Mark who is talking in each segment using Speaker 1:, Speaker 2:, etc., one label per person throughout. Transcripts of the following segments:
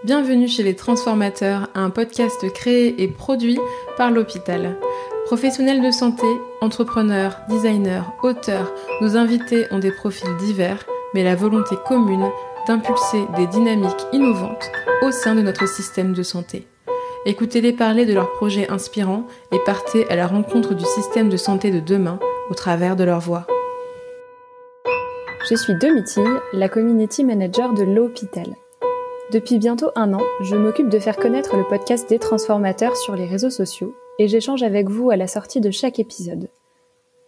Speaker 1: Bienvenue chez Les Transformateurs, un podcast créé et produit par l'hôpital. Professionnels de santé, entrepreneurs, designers, auteurs, nos invités ont des profils divers, mais la volonté commune d'impulser des dynamiques innovantes au sein de notre système de santé. Écoutez-les parler de leurs projets inspirants et partez à la rencontre du système de santé de demain au travers de leur voix.
Speaker 2: Je suis Domitille, la Community Manager de l'hôpital. Depuis bientôt 1 an, je m'occupe de faire connaître le podcast des transformateurs sur les réseaux sociaux et j'échange avec vous à la sortie de chaque épisode.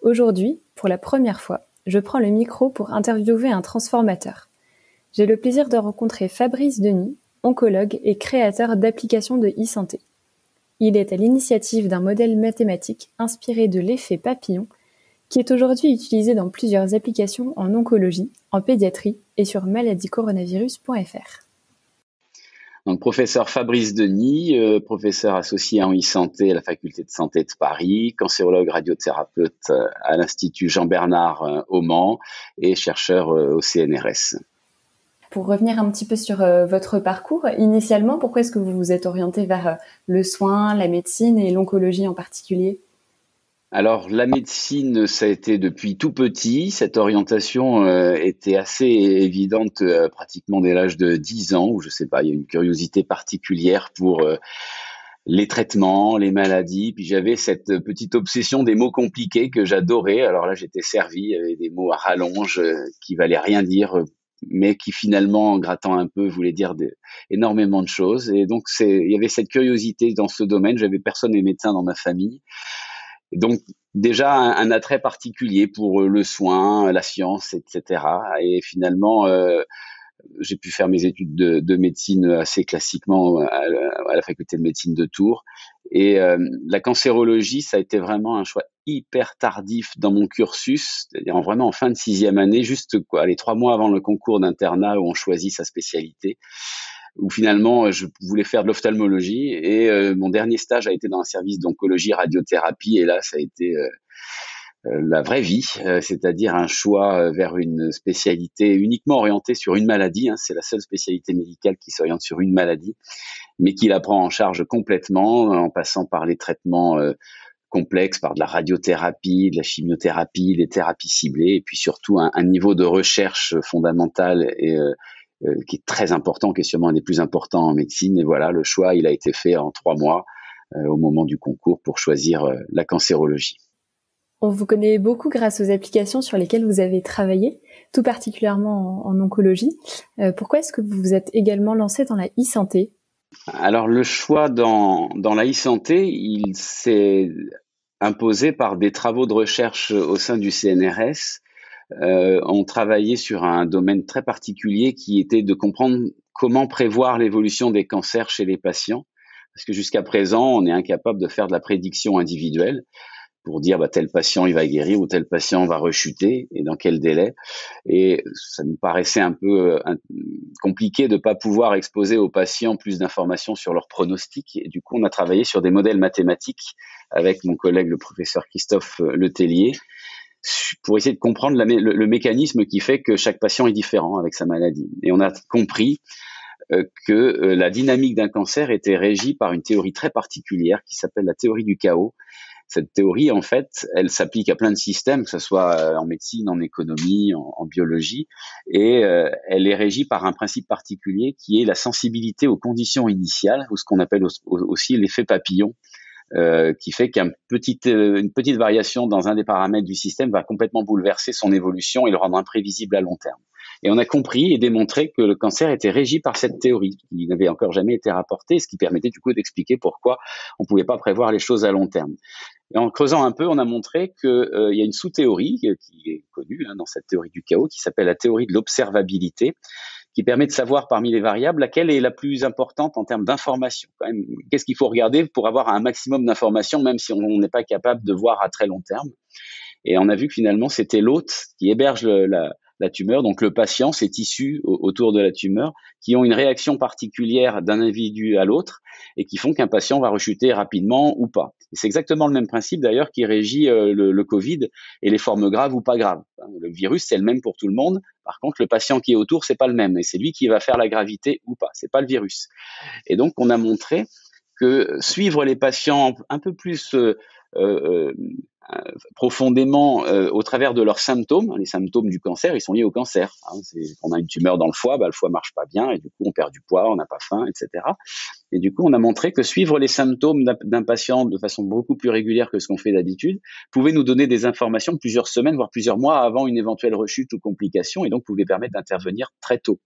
Speaker 2: Aujourd'hui, pour la première fois, je prends le micro pour interviewer un transformateur. J'ai le plaisir de rencontrer Fabrice Denis, oncologue et créateur d'applications de e-santé. Il est à l'initiative d'un modèle mathématique inspiré de l'effet papillon qui est aujourd'hui utilisé dans plusieurs applications en oncologie, en pédiatrie et sur maladiecoronavirus.fr.
Speaker 3: Donc, professeur Fabrice Denis, professeur associé en e-santé à la faculté de santé de Paris, cancérologue radiothérapeute à l'Institut Jean-Bernard au Mans et chercheur au CNRS.
Speaker 2: Pour revenir un petit peu sur votre parcours, initialement, pourquoi est-ce que vous vous êtes orienté vers le soin, la médecine et l'oncologie en particulier ?
Speaker 3: Alors, la médecine, ça a été depuis tout petit. Cette orientation était assez évidente pratiquement dès l'âge de 10 ans, où je sais pas, il y a une curiosité particulière pour les traitements, les maladies. Puis j'avais cette petite obsession des mots compliqués que j'adorais. Alors là, j'étais servi, il y avait des mots à rallonge qui valaient rien dire, mais qui finalement, en grattant un peu, voulaient dire énormément de choses. Et donc, il y avait cette curiosité dans ce domaine. J'avais personne des médecins dans ma famille. Donc déjà un attrait particulier pour le soin, la science, etc. Et finalement, j'ai pu faire mes études de médecine assez classiquement à la faculté de médecine de Tours. Et la cancérologie, ça a été vraiment un choix hyper tardif dans mon cursus, c'est-à-dire vraiment en fin de 6e année, juste les 3 mois avant le concours d'internat où on choisit sa spécialité, où finalement je voulais faire de l'ophtalmologie et mon dernier stage a été dans un service d'oncologie radiothérapie et là ça a été la vraie vie, c'est-à-dire un choix vers une spécialité uniquement orientée sur une maladie, c'est la seule spécialité médicale qui s'oriente sur une maladie, mais qui la prend en charge complètement en passant par les traitements complexes, par de la radiothérapie, de la chimiothérapie, des thérapies ciblées et puis surtout un niveau de recherche fondamentale et qui est très important, qui est sûrement un des plus importants en médecine. Et voilà, le choix, il a été fait en 3 mois au moment du concours pour choisir la cancérologie.
Speaker 2: On vous connaît beaucoup grâce aux applications sur lesquelles vous avez travaillé, tout particulièrement en oncologie. Pourquoi est-ce que vous vous êtes également lancé dans la e-santé ?
Speaker 3: Alors, le choix dans la e-santé, il s'est imposé par des travaux de recherche au sein du CNRS. On travaillait sur un domaine très particulier qui était de comprendre comment prévoir l'évolution des cancers chez les patients. Parce que jusqu'à présent, on est incapable de faire de la prédiction individuelle pour dire tel patient il va guérir ou tel patient va rechuter et dans quel délai. Et ça nous paraissait un peu compliqué de ne pas pouvoir exposer aux patients plus d'informations sur leur pronostic. Et du coup, on a travaillé sur des modèles mathématiques avec mon collègue le professeur Christophe Letellier pour essayer de comprendre le mécanisme qui fait que chaque patient est différent avec sa maladie. Et on a compris que la dynamique d'un cancer était régie par une théorie très particulière qui s'appelle la théorie du chaos. Cette théorie, en fait, elle s'applique à plein de systèmes, que ce soit en médecine, en économie, en biologie, et elle est régie par un principe particulier qui est la sensibilité aux conditions initiales, ou ce qu'on appelle aussi l'effet papillon, qui fait qu'une petite variation dans un des paramètres du système va complètement bouleverser son évolution et le rendre imprévisible à long terme. Et on a compris et démontré que le cancer était régi par cette théorie, qui n'avait encore jamais été rapportée, ce qui permettait du coup d'expliquer pourquoi on ne pouvait pas prévoir les choses à long terme. Et en creusant un peu, on a montré qu'il y a une sous-théorie qui est connue dans cette théorie du chaos, qui s'appelle la théorie de l'observabilité, qui permet de savoir parmi les variables laquelle est la plus importante en termes d'information. Quand même, qu'est-ce qu'il faut regarder pour avoir un maximum d'informations, même si on n'est pas capable de voir à très long terme. Et on a vu que finalement, c'était l'hôte qui héberge la tumeur, donc le patient, ces tissus autour de la tumeur, qui ont une réaction particulière d'un individu à l'autre et qui font qu'un patient va rechuter rapidement ou pas. Et c'est exactement le même principe d'ailleurs qui régit le Covid et les formes graves ou pas graves. Le virus, c'est le même pour tout le monde. Par contre, le patient qui est autour, c'est pas le même et c'est lui qui va faire la gravité ou pas. C'est pas le virus. Et donc, on a montré que suivre les patients un peu plus profondément au travers de leurs symptômes. Les symptômes du cancer, ils sont liés au cancer. On a une tumeur dans le foie, le foie marche pas bien et du coup on perd du poids, on n'a pas faim, etc. Et du coup, on a montré que suivre les symptômes d'un patient de façon beaucoup plus régulière que ce qu'on fait d'habitude pouvait nous donner des informations plusieurs semaines, voire plusieurs mois avant une éventuelle rechute ou complication et donc pouvait permettre d'intervenir très tôt.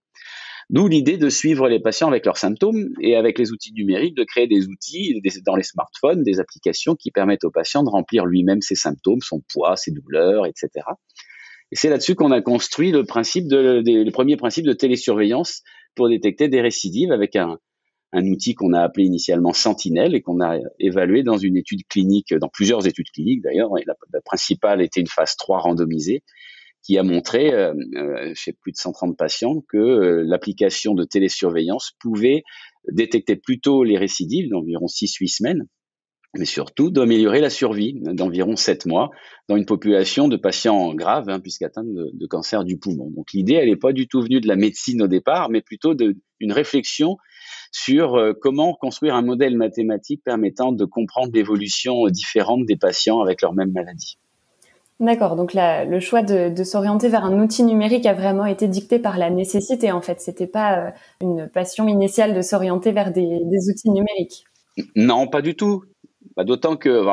Speaker 3: D'où l'idée de suivre les patients avec leurs symptômes et avec les outils numériques, de créer des outils dans les smartphones, des applications qui permettent au patient de remplir lui-même ses symptômes, son poids, ses douleurs, etc. Et c'est là-dessus qu'on a construit le premier principe de télésurveillance pour détecter des récidives avec un outil qu'on a appelé initialement Sentinelle et qu'on a évalué dans une étude clinique, dans plusieurs études cliniques d'ailleurs. Et la principale était une phase 3 randomisée qui a montré chez plus de 130 patients que l'application de télésurveillance pouvait détecter plus tôt les récidives d'environ 6-8 semaines, mais surtout d'améliorer la survie d'environ 7 mois dans une population de patients graves, puisqu'atteints de cancer du poumon. Donc l'idée, elle n'est pas du tout venue de la médecine au départ, mais plutôt d'une réflexion sur comment construire un modèle mathématique permettant de comprendre l'évolution différente des patients avec leur même maladie.
Speaker 2: D'accord, donc le choix de s'orienter vers un outil numérique a vraiment été dicté par la nécessité, en fait. C'était pas une passion initiale de s'orienter vers des outils numériques.
Speaker 3: Non, pas du tout. D'autant que,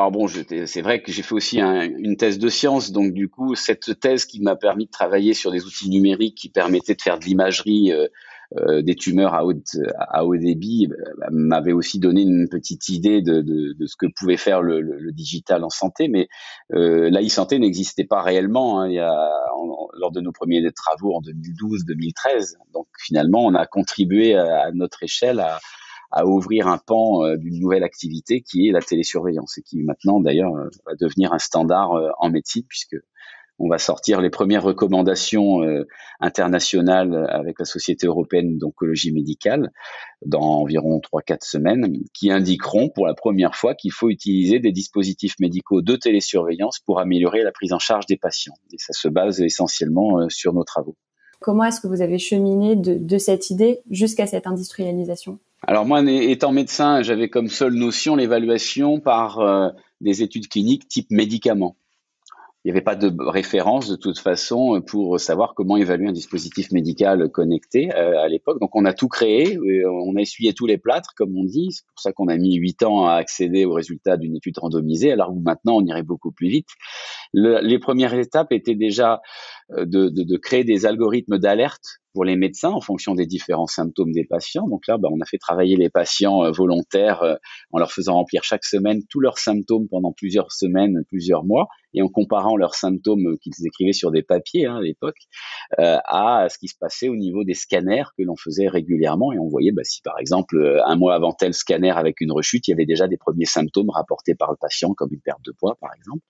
Speaker 3: c'est vrai que j'ai fait aussi une thèse de sciences, donc du coup, cette thèse qui m'a permis de travailler sur des outils numériques qui permettaient de faire de l'imagerie des tumeurs à haut débit m'avait aussi donné une petite idée de ce que pouvait faire le digital en santé, mais la e-santé n'existait pas réellement lors de nos premiers travaux en 2012-2013. Donc finalement, on a contribué à notre échelle à ouvrir un pan d'une nouvelle activité qui est la télésurveillance et qui maintenant d'ailleurs va devenir un standard en médecine puisque on va sortir les premières recommandations internationales avec la Société européenne d'oncologie médicale dans environ 3-4 semaines qui indiqueront pour la première fois qu'il faut utiliser des dispositifs médicaux de télésurveillance pour améliorer la prise en charge des patients. Et ça se base essentiellement sur nos travaux.
Speaker 2: Comment est-ce que vous avez cheminé de cette idée jusqu'à cette industrialisation ?
Speaker 3: Alors moi, étant médecin, j'avais comme seule notion l'évaluation par des études cliniques type médicaments. Il n'y avait pas de référence de toute façon pour savoir comment évaluer un dispositif médical connecté à l'époque. Donc on a tout créé, on a essuyé tous les plâtres comme on dit. C'est pour ça qu'on a mis 8 ans à accéder aux résultats d'une étude randomisée, alors que maintenant on irait beaucoup plus vite. Les premières étapes étaient déjà de créer des algorithmes d'alerte pour les médecins en fonction des différents symptômes des patients. Donc là, on a fait travailler les patients volontaires en leur faisant remplir chaque semaine tous leurs symptômes pendant plusieurs semaines, plusieurs mois, et en comparant leurs symptômes qu'ils écrivaient sur des papiers à l'époque à ce qui se passait au niveau des scanners que l'on faisait régulièrement. Et on voyait si par exemple un mois avant tel scanner avec une rechute, il y avait déjà des premiers symptômes rapportés par le patient comme une perte de poids par exemple.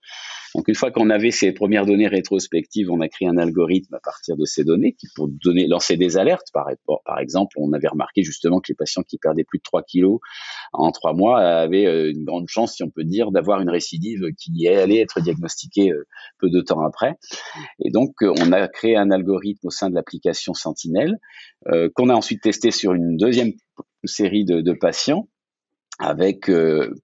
Speaker 3: Donc une fois qu'on avait ces premières données rétrospectives, on a créé un algorithme à partir de ces données qui pour lancer des alertes. Par exemple, on avait remarqué justement que les patients qui perdaient plus de 3 kilos en 3 mois avaient une grande chance, si on peut dire, d'avoir une récidive qui allait être diagnostiquée peu de temps après. Et donc, on a créé un algorithme au sein de l'application Sentinelle qu'on a ensuite testé sur une deuxième série de patients avec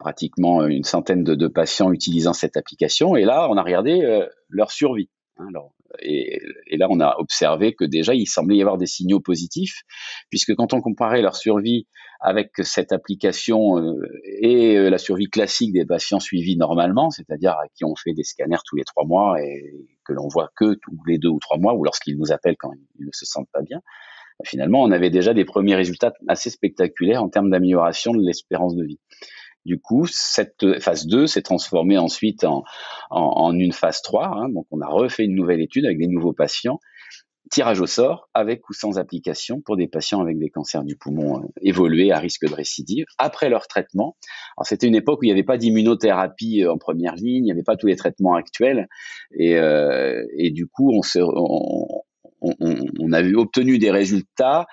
Speaker 3: pratiquement une centaine de patients utilisant cette application. Et là, on a regardé leur survie. Et là, on a observé que déjà, il semblait y avoir des signaux positifs, puisque quand on comparait leur survie avec cette application et la survie classique des patients suivis normalement, c'est-à-dire à qui on fait des scanners tous les 3 mois et que l'on voit que tous les 2 ou 3 mois, ou lorsqu'ils nous appellent quand ils ne se sentent pas bien, finalement, on avait déjà des premiers résultats assez spectaculaires en termes d'amélioration de l'espérance de vie. Du coup, cette phase 2 s'est transformée ensuite en une phase 3. Donc, on a refait une nouvelle étude avec des nouveaux patients, tirage au sort, avec ou sans application pour des patients avec des cancers du poumon évolués à risque de récidive, après leur traitement. Alors, c'était une époque où il n'y avait pas d'immunothérapie en première ligne, il n'y avait pas tous les traitements actuels. Et du coup, on on a obtenu des résultats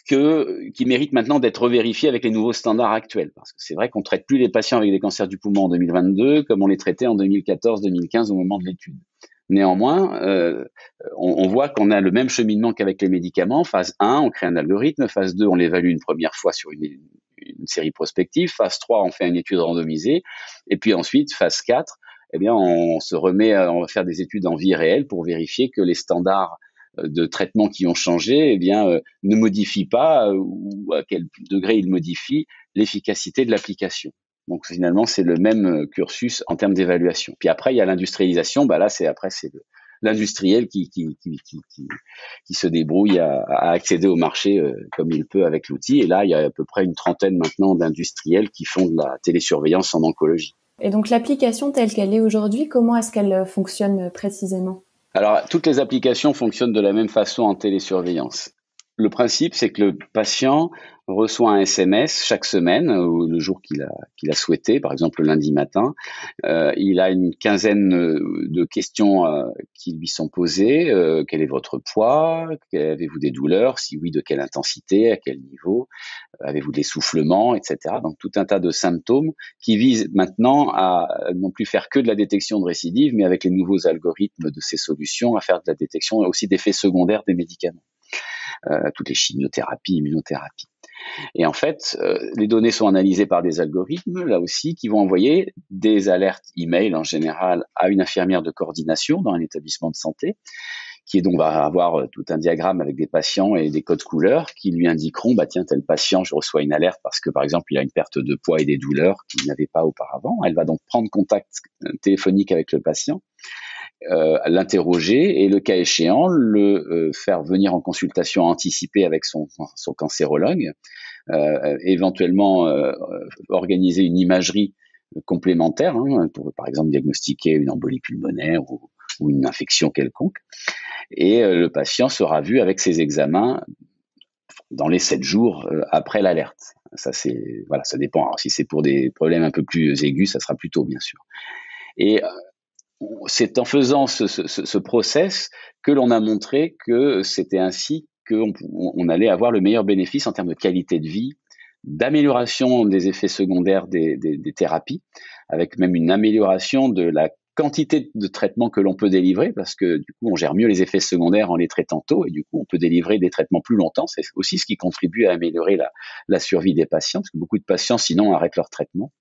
Speaker 3: qui méritent maintenant d'être revérifiés avec les nouveaux standards actuels. Parce que c'est vrai qu'on ne traite plus les patients avec des cancers du poumon en 2022 comme on les traitait en 2014-2015 au moment de l'étude. Néanmoins, on voit qu'on a le même cheminement qu'avec les médicaments. Phase 1, on crée un algorithme. Phase 2, on l'évalue une première fois sur une série prospective. Phase 3, on fait une étude randomisée. Et puis ensuite, phase 4, eh bien, on va faire des études en vie réelle pour vérifier que les standards de traitement qui ont changé, eh bien, ne modifient pas ou à quel degré ils modifient l'efficacité de l'application. Donc finalement, c'est le même cursus en termes d'évaluation. Puis après, il y a l'industrialisation. Là, c'est l'industriel qui se débrouille à accéder au marché comme il peut avec l'outil. Et là, il y a à peu près une trentaine maintenant d'industriels qui font de la télésurveillance en oncologie.
Speaker 2: Et donc l'application telle qu'elle est aujourd'hui, comment est-ce qu'elle fonctionne précisément ?
Speaker 3: Alors, toutes les applications fonctionnent de la même façon en télésurveillance. Le principe, c'est que le patient reçoit un SMS chaque semaine, ou le jour qu'il a souhaité, par exemple le lundi matin. Il a une quinzaine de questions qui lui sont posées. Quel est votre poids ? Avez-vous des douleurs ? Si oui, de quelle intensité ? À quel niveau ? Avez-vous de l'essoufflement, etc. Donc tout un tas de symptômes qui visent maintenant à non plus faire que de la détection de récidive, mais avec les nouveaux algorithmes de ces solutions, à faire de la détection et aussi d'effets secondaires des médicaments. Toutes les chimiothérapies, immunothérapies. Et en fait, les données sont analysées par des algorithmes, là aussi, qui vont envoyer des alertes email en général à une infirmière de coordination dans un établissement de santé, qui donc va avoir tout un diagramme avec des patients et des codes couleurs qui lui indiqueront, tiens, tel patient, je reçois une alerte parce que, par exemple, il a une perte de poids et des douleurs qu'il n'avait pas auparavant. Elle va donc prendre contact téléphonique avec le patient, l'interroger et, le cas échéant, le faire venir en consultation anticipée avec son cancérologue, éventuellement organiser une imagerie complémentaire pour, par exemple, diagnostiquer une embolie pulmonaire ou une infection quelconque. Et le patient sera vu avec ses examens dans les 7 jours après l'alerte. Ça dépend. Alors, si c'est pour des problèmes un peu plus aigus, ça sera plus tôt, bien sûr. Et c'est en faisant ce process que l'on a montré que c'était ainsi qu'on allait avoir le meilleur bénéfice en termes de qualité de vie, d'amélioration des effets secondaires des thérapies, avec même une amélioration de la quantité de traitements que l'on peut délivrer, parce que du coup, on gère mieux les effets secondaires en les traitant tôt, et du coup, on peut délivrer des traitements plus longtemps. C'est aussi ce qui contribue à améliorer la survie des patients, parce que beaucoup de patients, sinon, arrêtent leur traitement.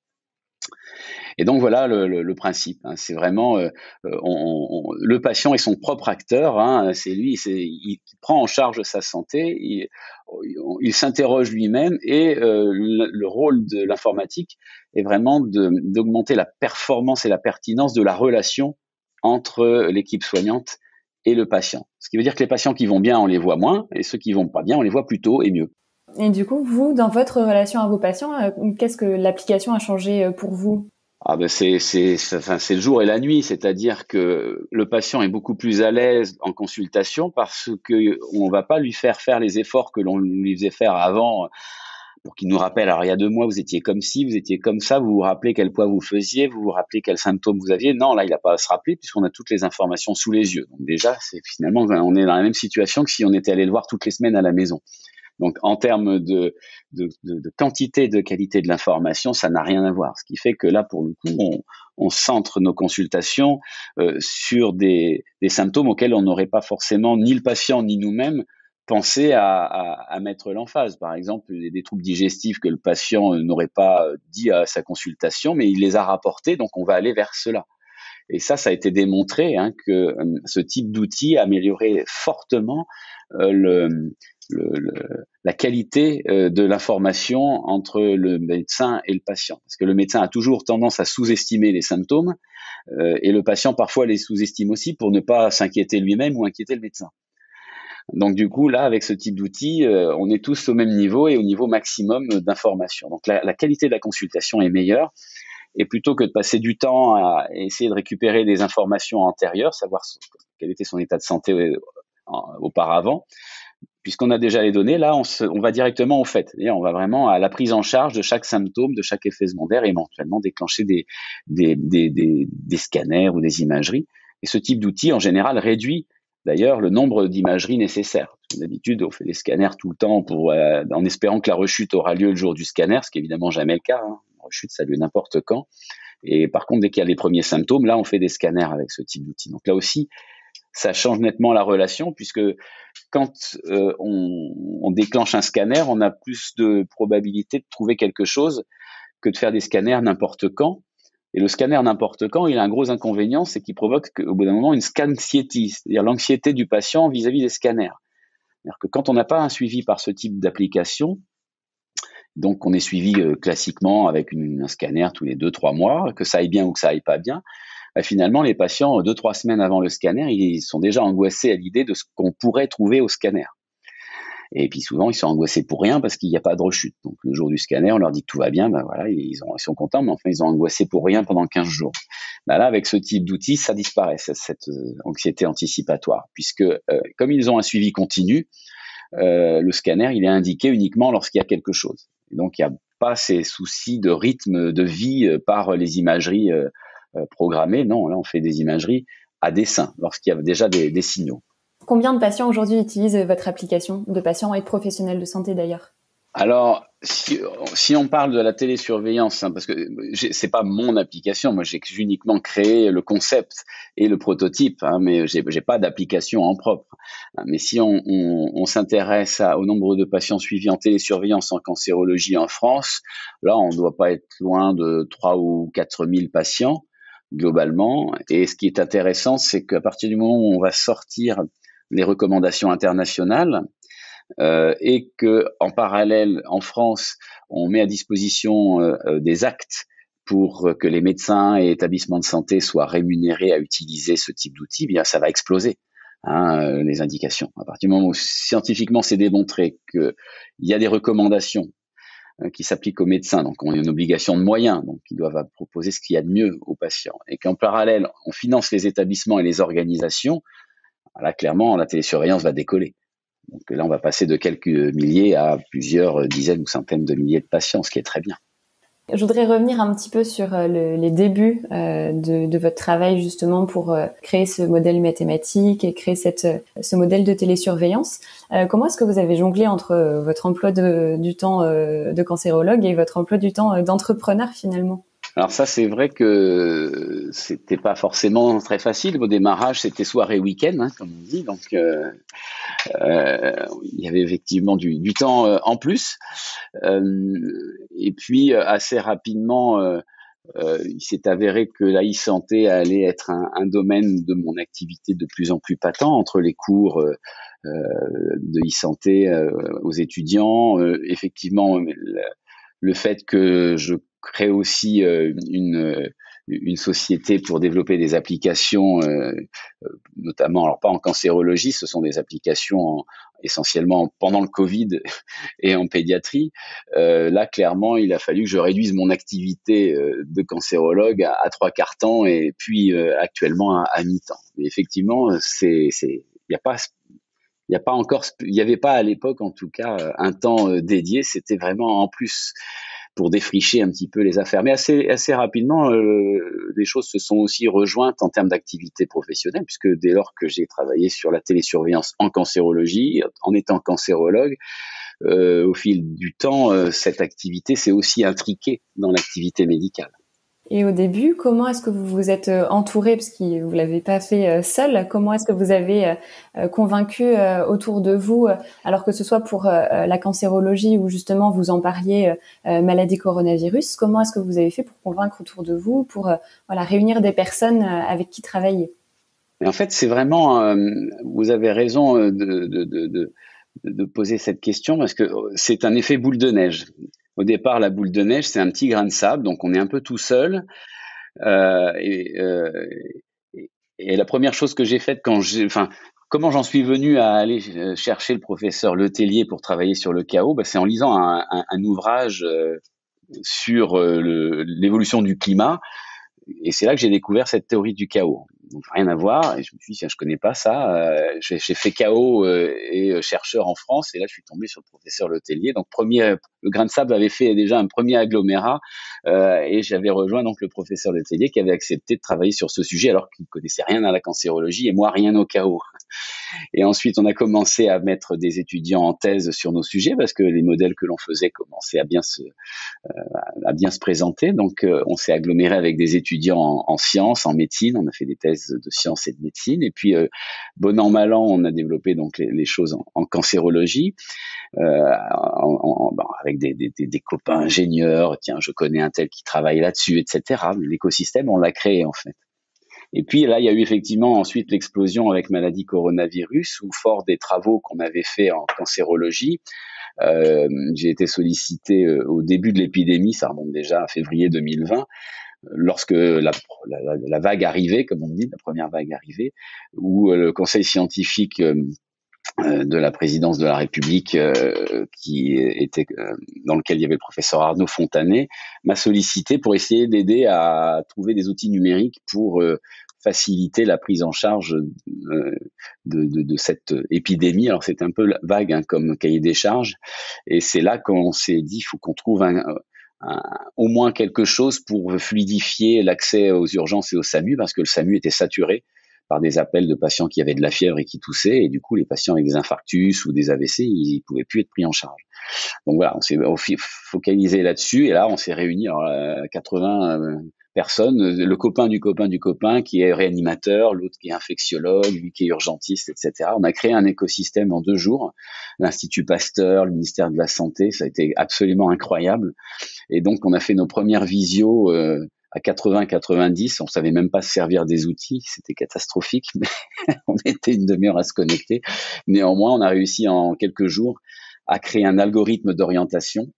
Speaker 3: Et donc voilà le principe. C'est vraiment le patient est son propre acteur. C'est lui, il prend en charge sa santé. Il s'interroge lui-même et le rôle de l'informatique est vraiment d'augmenter la performance et la pertinence de la relation entre l'équipe soignante et le patient. Ce qui veut dire que les patients qui vont bien, on les voit moins, et ceux qui vont pas bien, on les voit plus tôt et mieux.
Speaker 2: Et du coup, vous, dans votre relation à vos patients, qu'est-ce que l'application a changé pour vous ?
Speaker 3: C'est le jour et la nuit, c'est-à-dire que le patient est beaucoup plus à l'aise en consultation parce que on va pas lui faire les efforts que l'on lui faisait faire avant pour qu'il nous rappelle. Alors il y a 2 mois vous étiez comme ci, vous étiez comme ça, vous vous rappelez quel poids vous faisiez, vous vous rappelez quels symptômes vous aviez. Non, là il n'a pas à se rappeler puisqu'on a toutes les informations sous les yeux. Donc déjà finalement on est dans la même situation que si on était allé le voir toutes les semaines à la maison. Donc, en termes de quantité, de qualité de l'information, ça n'a rien à voir. Ce qui fait que là, pour le coup, on centre nos consultations sur des symptômes auxquels on n'aurait pas forcément, ni le patient ni nous-mêmes, pensé à mettre l'emphase. Par exemple, des troubles digestifs que le patient n'aurait pas dit à sa consultation, mais il les a rapportés, donc on va aller vers cela. Et ça a été démontré que ce type d'outil améliorait fortement la qualité de l'information entre le médecin et le patient. Parce que le médecin a toujours tendance à sous-estimer les symptômes et le patient parfois les sous-estime aussi pour ne pas s'inquiéter lui-même ou inquiéter le médecin. Donc du coup, là, avec ce type d'outil, on est tous au même niveau et au niveau maximum d'information. Donc la qualité de la consultation est meilleure. Et plutôt que de passer du temps à essayer de récupérer des informations antérieures, savoir quel était son état de santé auparavant, puisqu'on a déjà les données, là, on va directement au fait. C'est-à-dire, on va vraiment à la prise en charge de chaque symptôme, de chaque effet secondaire, et éventuellement déclencher des scanners ou des imageries. Et ce type d'outil, en général, réduit d'ailleurs le nombre d'imageries nécessaires. D'habitude, on fait des scanners tout le temps en espérant que la rechute aura lieu le jour du scanner, ce qui est évidemment jamais le cas. La rechute, ça a lieu n'importe quand. Et par contre, dès qu'il y a les premiers symptômes, là, on fait des scanners avec ce type d'outil. Donc là aussi, ça change nettement la relation, puisque quand on déclenche un scanner, on a plus de probabilité de trouver quelque chose que de faire des scanners n'importe quand. Et le scanner n'importe quand, il a un gros inconvénient, c'est qu'il provoque au bout d'un moment une scanxiétie, c'est-à-dire l'anxiété du patient vis-à-vis des scanners. C'est-à-dire que quand on n'a pas un suivi par ce type d'application, donc on est suivi classiquement avec un scanner tous les 2-3 mois, que ça aille bien ou que ça aille pas bien, finalement les patients 2-3 semaines avant le scanner, ils sont déjà angoissés à l'idée de ce qu'on pourrait trouver au scanner. Et puis souvent, ils sont angoissés pour rien parce qu'il n'y a pas de rechute. Donc le jour du scanner, on leur dit que tout va bien, ben voilà, ils sont contents, mais enfin, ils ont angoissé pour rien pendant 15 jours. Ben là, avec ce type d'outil, ça disparaît, cette anxiété anticipatoire, puisque comme ils ont un suivi continu, le scanner, il est indiqué uniquement lorsqu'il y a quelque chose. Et donc, il n'y a pas ces soucis de rythme de vie par les imageries programmées. Non, là, on fait des imageries à dessein, lorsqu'il y a déjà des signaux.
Speaker 2: Combien de patients aujourd'hui utilisent votre application, de patients et de professionnels de santé d'ailleurs?
Speaker 3: Alors, si on parle de la télésurveillance, parce que c'est pas mon application, moi j'ai uniquement créé le concept et le prototype, mais j'ai pas d'application en propre. Mais si on s'intéresse au nombre de patients suivis en télésurveillance en cancérologie en France, là on doit pas être loin de 3 ou 4 000 patients globalement. Et ce qui est intéressant, c'est qu'à partir du moment où on va sortir les recommandations internationales, et que en parallèle en France on met à disposition des actes pour que les médecins et établissements de santé soient rémunérés à utiliser ce type d'outils, bien ça va exploser les indications. À partir du moment où scientifiquement c'est démontré qu'il y a des recommandations qui s'appliquent aux médecins, donc on a une obligation de moyens, donc ils doivent proposer ce qu'il y a de mieux aux patients, et qu'en parallèle on finance les établissements et les organisations, là clairement la télésurveillance va décoller. Donc là, on va passer de quelques milliers à plusieurs dizaines ou centaines de milliers de patients, ce qui est très bien.
Speaker 2: Je voudrais revenir un petit peu sur les débuts de votre travail justement pour créer ce modèle mathématique et créer ce modèle de télésurveillance. Comment est-ce que vous avez jonglé entre votre emploi du temps de cancérologue et votre emploi du temps d'entrepreneur finalement?
Speaker 3: Alors ça, c'est vrai que c'était pas forcément très facile. Au démarrage, c'était soirée week-end, comme on dit. Donc, il y avait effectivement du temps en plus. Et puis, assez rapidement, il s'est avéré que la e-santé allait être un domaine de mon activité de plus en plus patent, entre les cours de e-santé aux étudiants. Effectivement, le fait que je crée aussi une société pour développer des applications, notamment, alors pas en cancérologie, ce sont des applications essentiellement pendant le Covid et en pédiatrie. Là, clairement, il a fallu que je réduise mon activité de cancérologue à 3/4 temps et puis actuellement à mi-temps. Mais effectivement, il n'y avait pas à l'époque, en tout cas, un temps dédié. C'était vraiment en plus pour défricher un petit peu les affaires. Mais assez rapidement, les choses se sont aussi rejointes en termes d'activité professionnelle, puisque dès lors que j'ai travaillé sur la télésurveillance en cancérologie, en étant cancérologue, au fil du temps, cette activité s'est aussi intriquée dans l'activité médicale.
Speaker 2: Et au début, comment est-ce que vous vous êtes entouré, parce que vous l'avez pas fait seul, comment est-ce que vous avez convaincu autour de vous, alors que ce soit pour la cancérologie ou justement vous en parliez, maladie coronavirus, comment est-ce que vous avez fait pour convaincre autour de vous, pour réunir des personnes avec qui travailler?
Speaker 3: Et en fait, c'est vraiment, vous avez raison de poser cette question, parce que c'est un effet boule de neige. Au départ, la boule de neige, c'est un petit grain de sable, donc on est un peu tout seul. Et la première chose que j'ai faite comment j'en suis venu à aller chercher le professeur Letellier pour travailler sur le chaos, c'est en lisant un ouvrage sur l'évolution du climat. Et c'est là que j'ai découvert cette théorie du chaos. donc rien à voir. Et je me suis dit, tiens, je connais pas ça. J'ai fait KO et chercheur en France, et là je suis tombé sur le professeur Letellier. Donc le grain de sable avait fait déjà un premier agglomérat, et j'avais rejoint donc le professeur Letellier qui avait accepté de travailler sur ce sujet alors qu'il connaissait rien à la cancérologie et moi rien au KO. Et ensuite, on a commencé à mettre des étudiants en thèse sur nos sujets parce que les modèles que l'on faisait commençaient à bien se présenter. Donc, on s'est aggloméré avec des étudiants en sciences, en médecine. On a fait des thèses de sciences et de médecine. Et puis, bon an, mal an, on a développé donc les choses en cancérologie, avec des copains ingénieurs. Tiens, je connais un tel qui travaille là-dessus, etc. L'écosystème, on l'a créé en fait. Et puis là, il y a eu effectivement ensuite l'explosion avec maladie coronavirus, où fort des travaux qu'on avait fait en cancérologie, j'ai été sollicité au début de l'épidémie, ça remonte déjà à février 2020, lorsque la vague arrivait, comme on dit, la première vague arrivait, où le conseil scientifique de la présidence de la République, dans lequel il y avait le professeur Arnaud Fontanet, m'a sollicité pour essayer d'aider à trouver des outils numériques pour faciliter la prise en charge de cette épidémie. Alors c'est un peu vague comme cahier des charges, et c'est là qu'on s'est dit il faut qu'on trouve au moins quelque chose pour fluidifier l'accès aux urgences et au SAMU, parce que le SAMU était saturé par des appels de patients qui avaient de la fièvre et qui toussaient, et du coup les patients avec des infarctus ou des AVC, ils pouvaient plus être pris en charge. Donc voilà, on s'est focalisé là-dessus, et là on s'est réunis 80 personnes, le copain du copain du copain qui est réanimateur, l'autre qui est infectiologue, lui qui est urgentiste, etc. On a créé un écosystème en 2 jours, l'Institut Pasteur, le ministère de la Santé, ça a été absolument incroyable. Et donc on a fait nos premières visios à 80-90, on savait même pas se servir des outils, c'était catastrophique, mais on était une demi-heure à se connecter. Néanmoins, on a réussi en quelques jours à créer un algorithme d'orientation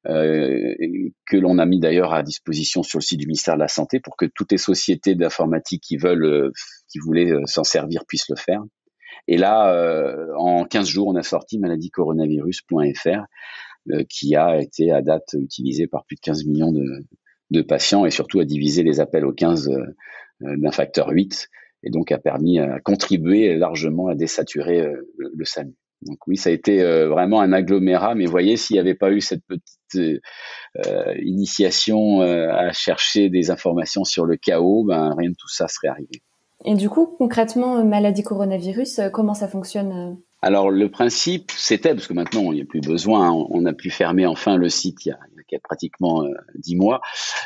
Speaker 3: que l'on a mis d'ailleurs à disposition sur le site du ministère de la Santé pour que toutes les sociétés d'informatique qui voulaient s'en servir puissent le faire. Et là, en 15 jours, on a sorti maladiecoronavirus.fr, qui a été à date utilisé par plus de 15 millions de patients, et surtout a divisé les appels au 15 d'un facteur 8, et donc a contribué largement à désaturer le SAMU. Donc oui, ça a été vraiment un agglomérat, mais vous voyez, s'il n'y avait pas eu cette petite initiation à chercher des informations sur le chaos, rien de tout ça serait arrivé.
Speaker 2: Et du coup, concrètement, maladie coronavirus, comment ça fonctionne ?
Speaker 3: Alors le principe, c'était, parce que maintenant il n'y a plus besoin, on a pu fermer enfin le site il y a pratiquement 10 mois,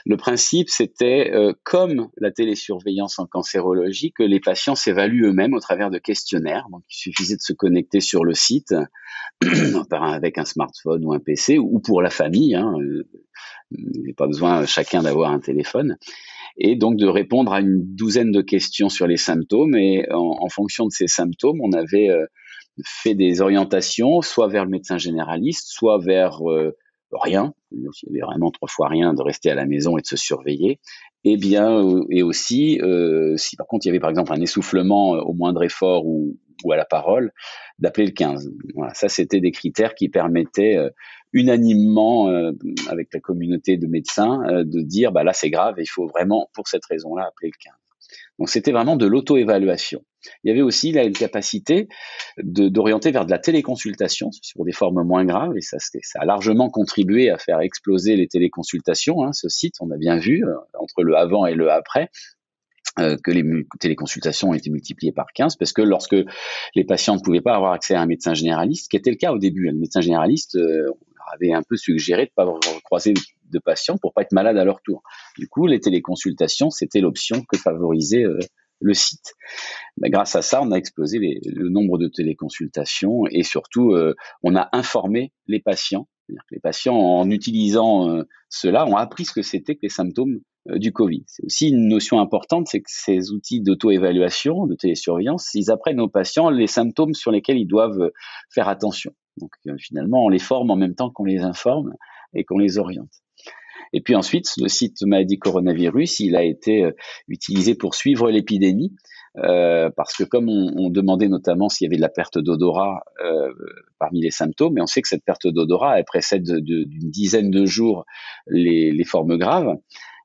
Speaker 3: le principe c'était, comme la télésurveillance en cancérologie, que les patients s'évaluent eux-mêmes au travers de questionnaires. Donc il suffisait de se connecter sur le site avec un smartphone ou un PC, ou pour la famille, il n'y a pas besoin chacun d'avoir un téléphone, et donc de répondre à une douzaine de questions sur les symptômes, et en fonction de ces symptômes, on avait fait des orientations, soit vers le médecin généraliste, soit vers rien, s'il y avait vraiment 3 fois rien, de rester à la maison et de se surveiller, et aussi, si par contre il y avait par exemple un essoufflement au moindre effort ou à la parole, d'appeler le 15. Voilà, ça c'était des critères qui permettaient unanimement, avec la communauté de médecins, de dire là c'est grave et il faut vraiment pour cette raison-là appeler le 15. Donc c'était vraiment de l'auto-évaluation. Il y avait aussi là une capacité d'orienter vers de la téléconsultation sur des formes moins graves, et ça a largement contribué à faire exploser les téléconsultations. Ce site, on a bien vu entre le avant et le après, que les téléconsultations ont été multipliées par 15, parce que lorsque les patients ne pouvaient pas avoir accès à un médecin généraliste, ce qui était le cas au début, le médecin généraliste avait un peu suggéré de ne pas croiser de patients pour pas être malade à leur tour. Du coup, les téléconsultations, c'était l'option que favorisait le site. Grâce à ça, on a explosé le nombre de téléconsultations, et surtout, on a informé les patients. C'est-à-dire que les patients, en utilisant cela, ont appris ce que c'était que les symptômes du Covid. C'est aussi une notion importante, c'est que ces outils d'auto-évaluation, de télésurveillance, ils apprennent aux patients les symptômes sur lesquels ils doivent faire attention. Donc finalement, on les forme en même temps qu'on les informe et qu'on les oriente. Et puis ensuite, le site maladie coronavirus, il a été utilisé pour suivre l'épidémie, parce que comme on demandait notamment s'il y avait de la perte d'odorat parmi les symptômes, et on sait que cette perte d'odorat, elle précède d'une dizaine de jours les formes graves,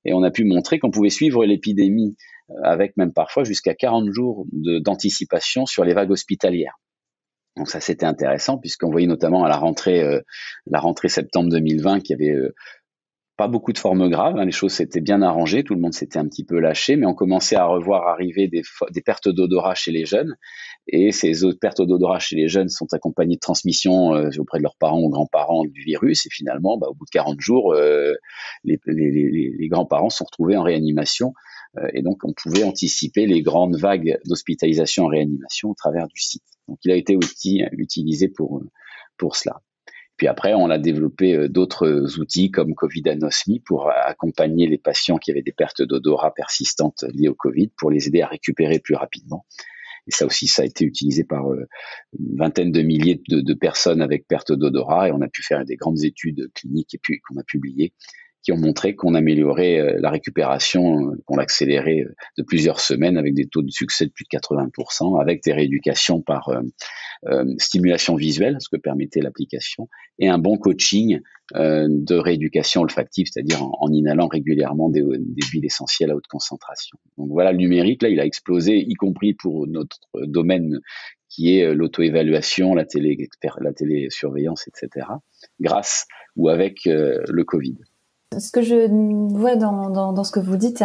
Speaker 3: et on a pu montrer qu'on pouvait suivre l'épidémie avec même parfois jusqu'à 40 jours d'anticipation sur les vagues hospitalières. Donc ça, c'était intéressant puisqu'on voyait notamment à la rentrée septembre 2020 qu'il y avait pas beaucoup de formes graves, les choses s'étaient bien arrangées, tout le monde s'était un petit peu lâché, mais on commençait à revoir arriver des pertes d'odorat chez les jeunes, et ces autres pertes d'odorat chez les jeunes sont accompagnées de transmission auprès de leurs parents ou grands-parents du virus, et finalement, au bout de 40 jours, les grands-parents sont retrouvés en réanimation, et donc on pouvait anticiper les grandes vagues d'hospitalisation en réanimation au travers du site. Donc il a été utilisé pour cela. Puis après, on a développé d'autres outils comme Covid Anosmie pour accompagner les patients qui avaient des pertes d'odorat persistantes liées au Covid pour les aider à récupérer plus rapidement. Et ça aussi, ça a été utilisé par une vingtaine de milliers de personnes avec perte d'odorat, et on a pu faire des grandes études cliniques et puis qu'on a publiées qui ont montré qu'on améliorait la récupération, qu'on l'accélérait de plusieurs semaines avec des taux de succès de plus de 80%, avec des rééducations par stimulation visuelle, ce que permettait l'application, et un bon coaching de rééducation olfactive, c'est-à-dire en inhalant régulièrement des huiles essentielles à haute concentration. Donc voilà, le numérique, là, il a explosé, y compris pour notre domaine qui est l'auto-évaluation, la télésurveillance, etc., grâce ou avec le Covid.
Speaker 2: Ce que je vois dans ce que vous dites,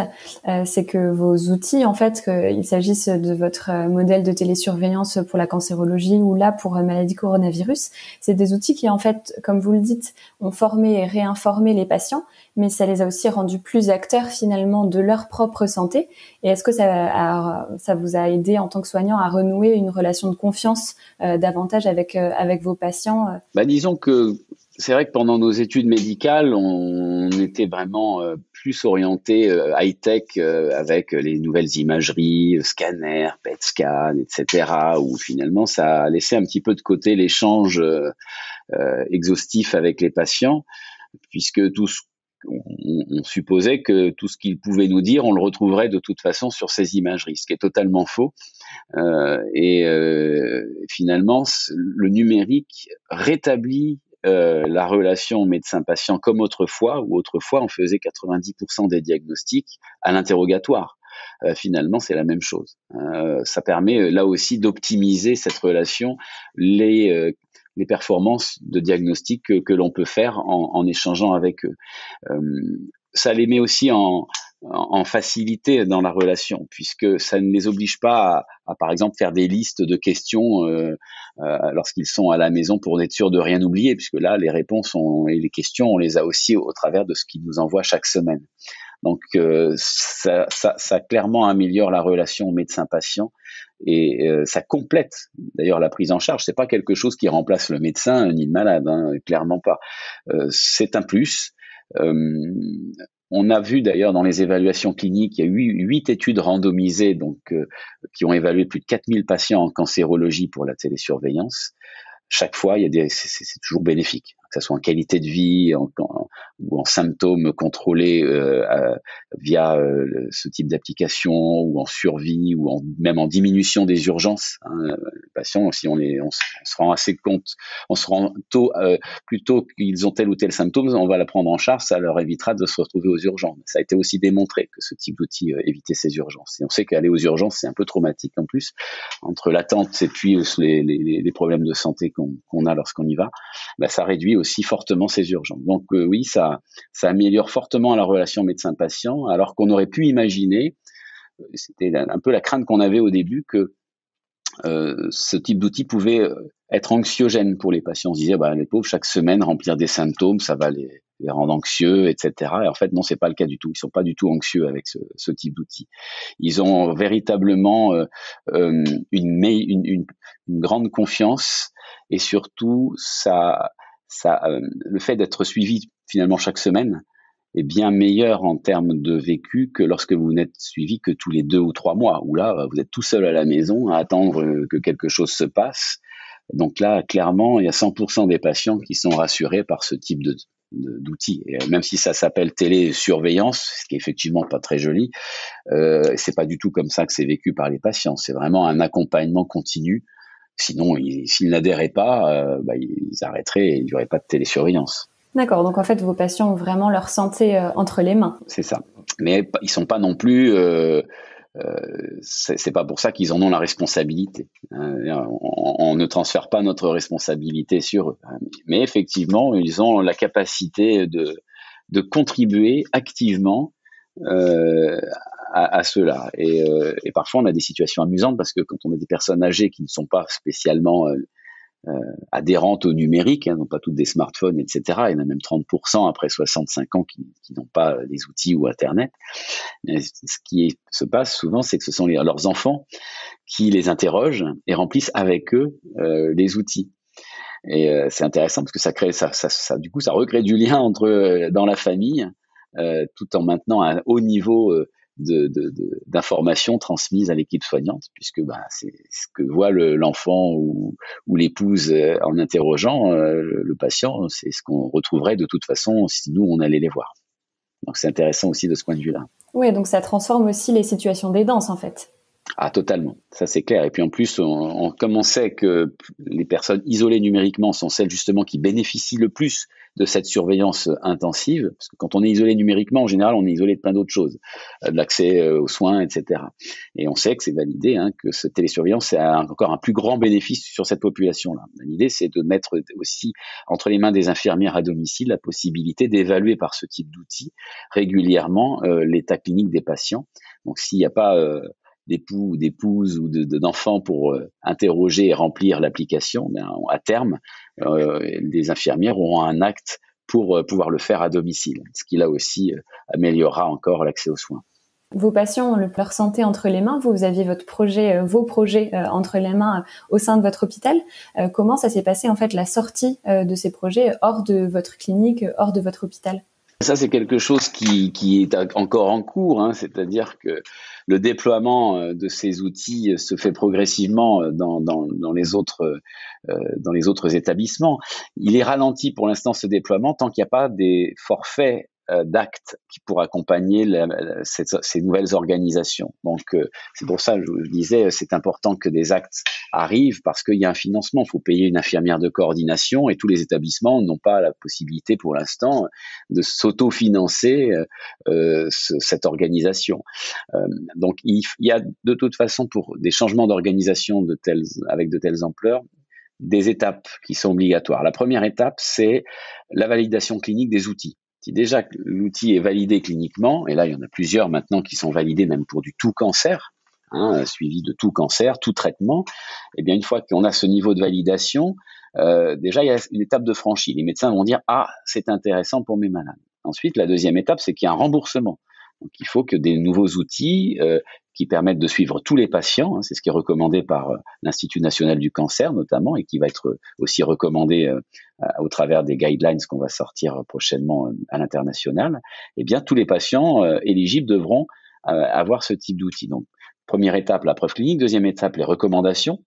Speaker 2: c'est que vos outils, en fait, qu'il s'agisse de votre modèle de télésurveillance pour la cancérologie ou là pour maladie coronavirus, c'est des outils qui, en fait, comme vous le dites, ont formé et réinformé les patients, mais ça les a aussi rendus plus acteurs finalement de leur propre santé. Et est-ce que ça vous a aidé en tant que soignant à renouer une relation de confiance davantage avec vos patients?
Speaker 3: Disons que c'est vrai que pendant nos études médicales, on était vraiment plus orienté high-tech avec les nouvelles imageries, scanners, PET scan, etc., où finalement ça a laissé un petit peu de côté l'échange exhaustif avec les patients, puisque on supposait que tout ce qu'ils pouvaient nous dire, on le retrouverait de toute façon sur ces imageries, ce qui est totalement faux. Finalement, le numérique rétablit la relation médecin-patient comme autrefois, où autrefois on faisait 90% des diagnostics à l'interrogatoire. Finalement, c'est la même chose. Ça permet là aussi d'optimiser cette relation, les performances de diagnostic que l'on peut faire en échangeant avec eux. Ça les met aussi en facilité dans la relation, puisque ça ne les oblige pas à par exemple faire des listes de questions lorsqu'ils sont à la maison pour être sûr de rien oublier, puisque là les réponses et les questions on les a aussi au travers de ce qu'ils nous envoient chaque semaine. Donc ça clairement améliore la relation médecin-patient et ça complète d'ailleurs la prise en charge. C'est pas quelque chose qui remplace le médecin ni le malade, clairement pas. C'est un plus. On a vu d'ailleurs dans les évaluations cliniques, il y a eu 8 études randomisées donc qui ont évalué plus de 4000 patients en cancérologie pour la télésurveillance. Chaque fois, c'est toujours bénéfique, que ce soit en qualité de vie ou en symptômes contrôlés via ce type d'application, ou en survie, ou même en diminution des urgences. Les patients, si on se rend assez compte, on se rend plus tôt qu'ils ont tel ou tel symptôme, on va la prendre en charge, ça leur évitera de se retrouver aux urgences. Ça a été aussi démontré que ce type d'outil évitait ces urgences. Et on sait qu'aller aux urgences, c'est un peu traumatique en plus, entre l'attente et puis les problèmes de santé qu'on a lorsqu'on y va, ça réduit aussi fortement ces urgences. Donc oui, ça améliore fortement la relation médecin-patient, alors qu'on aurait pu imaginer, c'était un peu la crainte qu'on avait au début, que ce type d'outil pouvait être anxiogène pour les patients. On se disait, les pauvres, chaque semaine, remplir des symptômes, ça va les rendre anxieux, etc. Et en fait, non, c'est pas le cas du tout. Ils sont pas du tout anxieux avec ce type d'outil. Ils ont véritablement une grande confiance, et surtout, le fait d'être suivi finalement chaque semaine est bien meilleur en termes de vécu que lorsque vous n'êtes suivi que tous les 2 ou 3 mois, où là, vous êtes tout seul à la maison à attendre que quelque chose se passe. Donc là, clairement, il y a 100% des patients qui sont rassurés par ce type d'outils. Et même si ça s'appelle télésurveillance, ce qui est effectivement pas très joli, c'est pas du tout comme ça que c'est vécu par les patients. C'est vraiment un accompagnement continu. Sinon, s'ils n'adhéraient pas, ils arrêteraient et il n'y aurait pas de télésurveillance.
Speaker 2: D'accord, donc en fait, vos patients ont vraiment leur santé entre les mains.
Speaker 3: C'est ça. Mais ils sont pas non plus c'est pas pour ça qu'ils en ont la responsabilité. On ne transfère pas notre responsabilité sur eux. Mais effectivement, ils ont la capacité de contribuer activement à cela. Et parfois, on a des situations amusantes parce que quand on a des personnes âgées qui ne sont pas spécialement adhérentes au numérique, n'ont pas toutes des smartphones, etc. Il y en a même 30% après 65 ans qui n'ont pas les outils ou Internet. Mais ce qui se passe souvent, c'est que ce sont leurs enfants qui les interrogent et remplissent avec eux les outils. Et c'est intéressant parce que ça crée, du coup, ça recrée du lien dans la famille, tout en maintenant un haut niveau d'informations transmises à l'équipe soignante, puisque c'est ce que voit l'enfant ou l'épouse en interrogeant le patient, c'est ce qu'on retrouverait de toute façon si nous on allait les voir. Donc c'est intéressant aussi de ce point de vue-là.
Speaker 2: Oui, donc ça transforme aussi les situations d'aidance en fait.
Speaker 3: Ah, totalement, ça c'est clair. Et puis en plus, comme on sait que les personnes isolées numériquement sont celles justement qui bénéficient le plus de cette surveillance intensive, parce que quand on est isolé numériquement, en général, on est isolé de plein d'autres choses, de l'accès aux soins, etc. Et on sait que c'est validé, que cette télésurveillance a encore un plus grand bénéfice sur cette population-là. L'idée, c'est de mettre aussi entre les mains des infirmières à domicile la possibilité d'évaluer par ce type d'outils régulièrement l'état clinique des patients. Donc s'il n'y a pas d'époux ou d'épouses ou d'enfants pour interroger et remplir l'application, à terme, les infirmières auront un acte pour pouvoir le faire à domicile, ce qui là aussi améliorera encore l'accès aux soins.
Speaker 2: Vos patients ont leur santé entre les mains, vous aviez vos projets entre les mains au sein de votre hôpital. Comment ça s'est passé en fait la sortie de ces projets hors de votre clinique, hors de votre hôpital ?
Speaker 3: Ça, c'est quelque chose qui est encore en cours, c'est-à-dire que le déploiement de ces outils se fait progressivement dans les autres établissements. Il est ralenti pour l'instant ce déploiement tant qu'il n'y a pas des forfaits d'actes pour accompagner ces nouvelles organisations. Donc c'est pour ça que je disais c'est important que des actes arrivent parce qu'il y a un financement, il faut payer une infirmière de coordination et tous les établissements n'ont pas la possibilité pour l'instant de s'autofinancer cette organisation. Donc il y a de toute façon pour des changements d'organisation avec de telles ampleurs des étapes qui sont obligatoires. La première étape, c'est la validation clinique des outils. Si déjà l'outil est validé cliniquement, et là il y en a plusieurs maintenant qui sont validés même pour du tout cancer, suivi de tout cancer, tout traitement, et bien une fois qu'on a ce niveau de validation, déjà il y a une étape de franchie. Les médecins vont dire c'est intéressant pour mes malades. Ensuite la deuxième étape c'est qu'il y a un remboursement. Donc il faut que des nouveaux outils qui permettent de suivre tous les patients, c'est ce qui est recommandé par l'Institut national du cancer notamment et qui va être aussi recommandé au travers des guidelines qu'on va sortir prochainement à l'international. Eh bien tous les patients éligibles devront avoir ce type d'outils. Donc première étape la preuve clinique, deuxième étape les recommandations,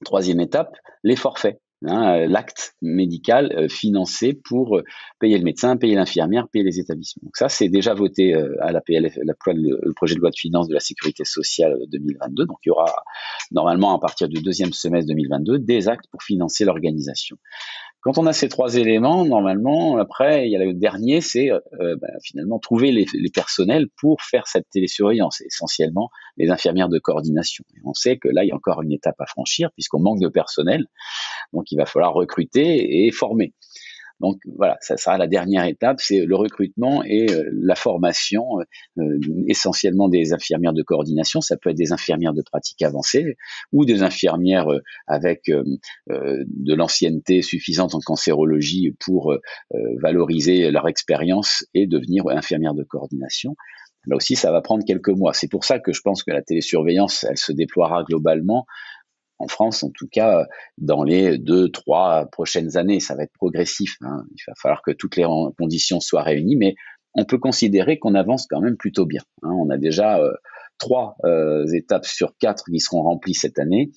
Speaker 3: troisième étape les forfaits. L'acte médical financé pour payer le médecin, payer l'infirmière, payer les établissements. Donc ça, c'est déjà voté à la PLF, le projet de loi de finances de la sécurité sociale 2022. Donc il y aura normalement à partir du deuxième semestre 2022 des actes pour financer l'organisation. Quand on a ces trois éléments, normalement, après, il y a le dernier, c'est finalement trouver les personnels pour faire cette télésurveillance, essentiellement les infirmières de coordination. Et on sait que là, il y a encore une étape à franchir puisqu'on manque de personnel, donc il va falloir recruter et former. Donc voilà, ça sera la dernière étape, c'est le recrutement et la formation, essentiellement des infirmières de coordination. Ça peut être des infirmières de pratique avancée ou des infirmières avec de l'ancienneté suffisante en cancérologie pour valoriser leur expérience et devenir infirmières de coordination. Là aussi, ça va prendre quelques mois. C'est pour ça que je pense que la télésurveillance, elle se déploiera globalement en France, en tout cas, dans les 2-3 prochaines années. Ça va être progressif. Il va falloir que toutes les conditions soient réunies, mais on peut considérer qu'on avance quand même plutôt bien. On a déjà 3 étapes sur 4 qui seront remplies cette année.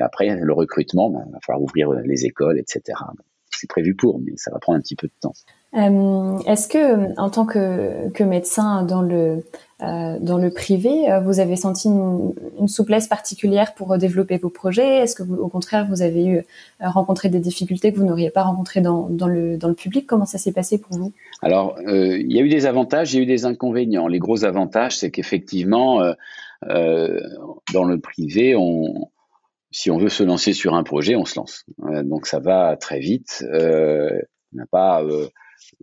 Speaker 3: Après, le recrutement, il va falloir ouvrir les écoles, etc. C'est prévu mais ça va prendre un petit peu de temps.
Speaker 2: Est-ce que, en tant que médecin dans le privé, vous avez senti une souplesse particulière pour développer vos projets ? Est-ce que au contraire, vous avez rencontré des difficultés que vous n'auriez pas rencontrées dans le public ? Comment ça s'est passé pour vous ?
Speaker 3: Alors, il y a eu des avantages, il y a eu des inconvénients. Les gros avantages, c'est qu'effectivement, euh, dans le privé, si on veut se lancer sur un projet, on se lance. Donc ça va très vite. On n'a pas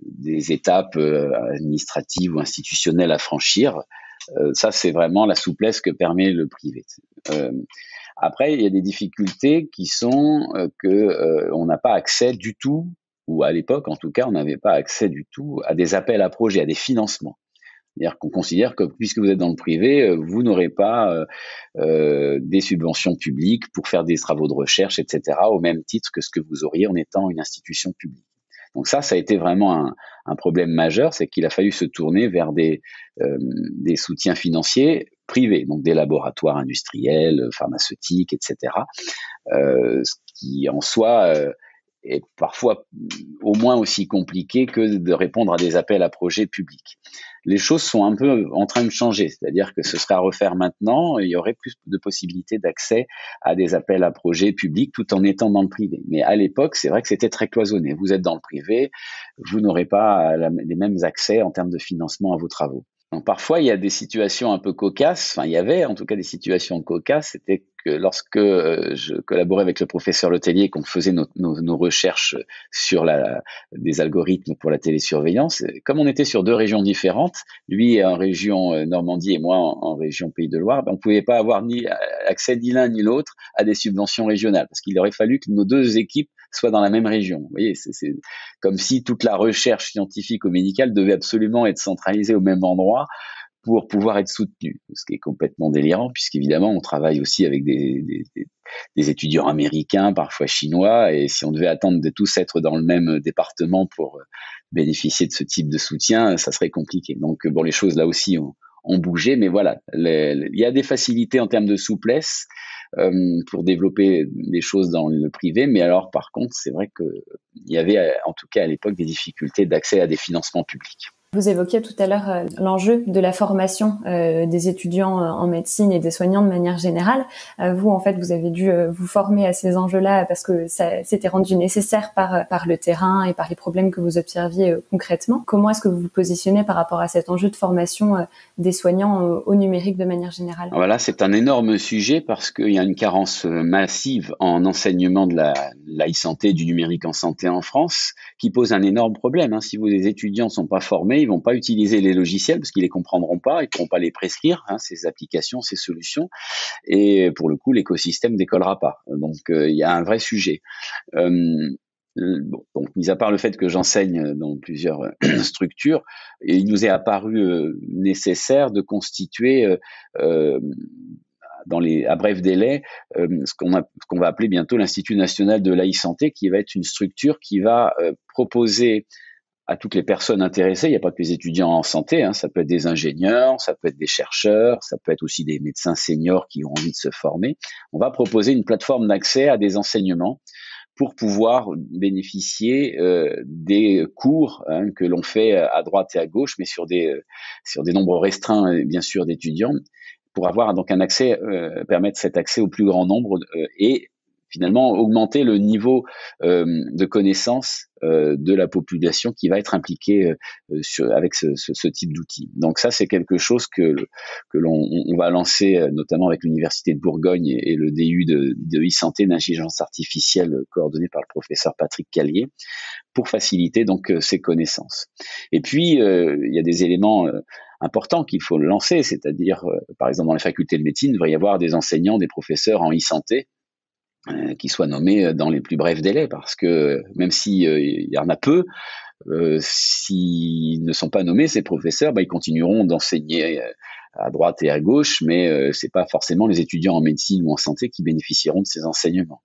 Speaker 3: des étapes administratives ou institutionnelles à franchir. Ça, c'est vraiment la souplesse que permet le privé. Après, il y a des difficultés qui sont que on n'a pas accès du tout, ou à l'époque en tout cas, on n'avait pas accès du tout à des appels à projets, à des financements. C'est-à-dire qu'on considère que puisque vous êtes dans le privé, vous n'aurez pas des subventions publiques pour faire des travaux de recherche, etc., au même titre que ce que vous auriez en étant une institution publique. Donc ça a été vraiment un problème majeur, c'est qu'il a fallu se tourner vers des soutiens financiers privés, donc des laboratoires industriels, pharmaceutiques, etc., ce qui en soi est parfois au moins aussi compliqué que de répondre à des appels à projets publics. Les choses sont un peu en train de changer, c'est-à-dire que ce serait à refaire maintenant, il y aurait plus de possibilités d'accès à des appels à projets publics tout en étant dans le privé. Mais à l'époque, c'est vrai que c'était très cloisonné. Vous êtes dans le privé, vous n'aurez pas les mêmes accès en termes de financement à vos travaux. Donc parfois, il y a des situations un peu cocasses, enfin il y avait en tout cas des situations cocasses, c'était que lorsque je collaborais avec le professeur Letellier, qu'on faisait nos recherches sur des algorithmes pour la télésurveillance, comme on était sur deux régions différentes, lui en région Normandie et moi en région Pays de Loire, on ne pouvait pas avoir accès ni l'un ni l'autre à des subventions régionales, parce qu'il aurait fallu que nos deux équipes soient dans la même région. Vous voyez, c'est comme si toute la recherche scientifique ou médicale devait absolument être centralisée au même endroit pour pouvoir être soutenue, ce qui est complètement délirant, puisqu'évidemment, on travaille aussi avec des étudiants américains, parfois chinois, et si on devait attendre de tous être dans le même département pour bénéficier de ce type de soutien, ça serait compliqué. Donc, bon, les choses là aussi ont bougé, mais voilà, il y a des facilités en termes de souplesse pour développer des choses dans le privé, mais alors par contre, c'est vrai qu'il y avait en tout cas à l'époque des difficultés d'accès à des financements publics.
Speaker 2: Vous évoquiez tout à l'heure l'enjeu de la formation des étudiants en médecine et des soignants de manière générale. Vous, en fait, vous avez dû vous former à ces enjeux-là parce que ça s'était rendu nécessaire par le terrain et par les problèmes que vous observiez concrètement. Comment est-ce que vous vous positionnez par rapport à cet enjeu de formation des soignants au numérique de manière générale ?
Speaker 3: Voilà, c'est un énorme sujet parce qu'il y a une carence massive en enseignement de la e-santé, du numérique en santé en France, qui pose un énorme problème. Si les étudiants ne sont pas formés, ils vont pas utiliser les logiciels parce qu'ils les comprendront pas, ils pourront pas les prescrire, ces applications, ces solutions, et pour le coup, l'écosystème décollera pas. Donc, il y a un vrai sujet. Donc, mis à part le fait que j'enseigne dans plusieurs structures, il nous est apparu nécessaire de constituer à bref délai ce qu'on va appeler bientôt l'Institut national de l'e-santé, qui va être une structure qui va proposer à toutes les personnes intéressées, il n'y a pas que les étudiants en santé, ça peut être des ingénieurs, ça peut être des chercheurs, ça peut être aussi des médecins seniors qui ont envie de se former. On va proposer une plateforme d'accès à des enseignements pour pouvoir bénéficier des cours que l'on fait à droite et à gauche, mais sur des nombres restreints, bien sûr, d'étudiants, pour avoir donc un accès, permettre cet accès au plus grand nombre et finalement augmenter le niveau de connaissance de la population qui va être impliquée avec ce type d'outils. Donc ça, c'est quelque chose que l'on va lancer notamment avec l'Université de Bourgogne et le DU de e-santé d'intelligence artificielle coordonné par le professeur Patrick Callier pour faciliter donc ces connaissances. Et puis, il y a des éléments importants qu'il faut lancer, c'est-à-dire, par exemple, dans les facultés de médecine, il devrait y avoir des enseignants, des professeurs en e-santé qui soient nommés dans les plus brefs délais, parce que même s'il y en a peu, s'ils ne sont pas nommés, ces professeurs, ils continueront d'enseigner à droite et à gauche, mais c'est pas forcément les étudiants en médecine ou en santé qui bénéficieront de ces enseignements.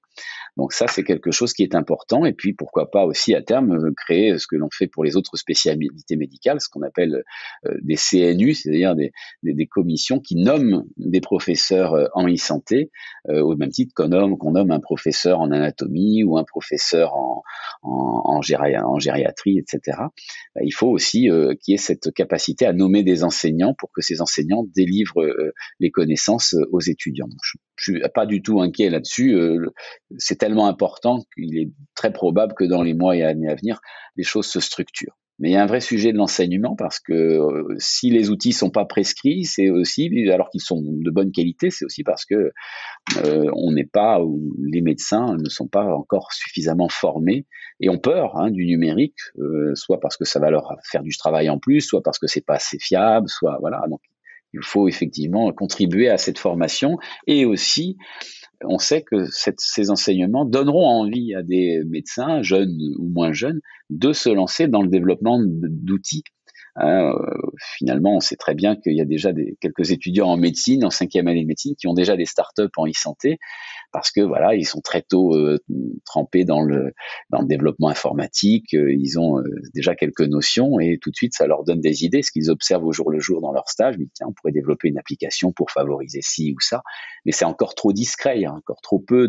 Speaker 3: Donc ça, c'est quelque chose qui est important. Et puis, pourquoi pas aussi à terme créer ce que l'on fait pour les autres spécialités médicales, ce qu'on appelle des CNU, c'est-à-dire des commissions qui nomment des professeurs en e-santé, au même titre qu'on nomme un professeur en anatomie ou un professeur en gériatrie, etc. Il faut aussi qu'il y ait cette capacité à nommer des enseignants pour que ces enseignants délivrent les connaissances aux étudiants. Donc, je suis pas du tout inquiet là-dessus. C'est tellement important qu'il est très probable que dans les mois et années à venir, les choses se structurent. Mais il y a un vrai sujet de l'enseignement parce que si les outils sont pas prescrits, c'est aussi, alors qu'ils sont de bonne qualité, c'est aussi parce que on n'est pas, ou les médecins ne sont pas encore suffisamment formés et ont peur du numérique, soit parce que ça va leur faire du travail en plus, soit parce que c'est pas assez fiable, soit voilà. Donc il faut effectivement contribuer à cette formation et aussi on sait que ces enseignements donneront envie à des médecins, jeunes ou moins jeunes, de se lancer dans le développement d'outils. Finalement, on sait très bien qu'il y a déjà quelques étudiants en médecine, en 5e année de médecine, qui ont déjà des startups en e-santé, parce que voilà, ils sont très tôt trempés dans le développement informatique, ils ont déjà quelques notions et tout de suite ça leur donne des idées, ce qu'ils observent au jour le jour dans leur stage. Ils disent, tiens, on pourrait développer une application pour favoriser ci ou ça, mais c'est encore trop discret, il y a encore trop peu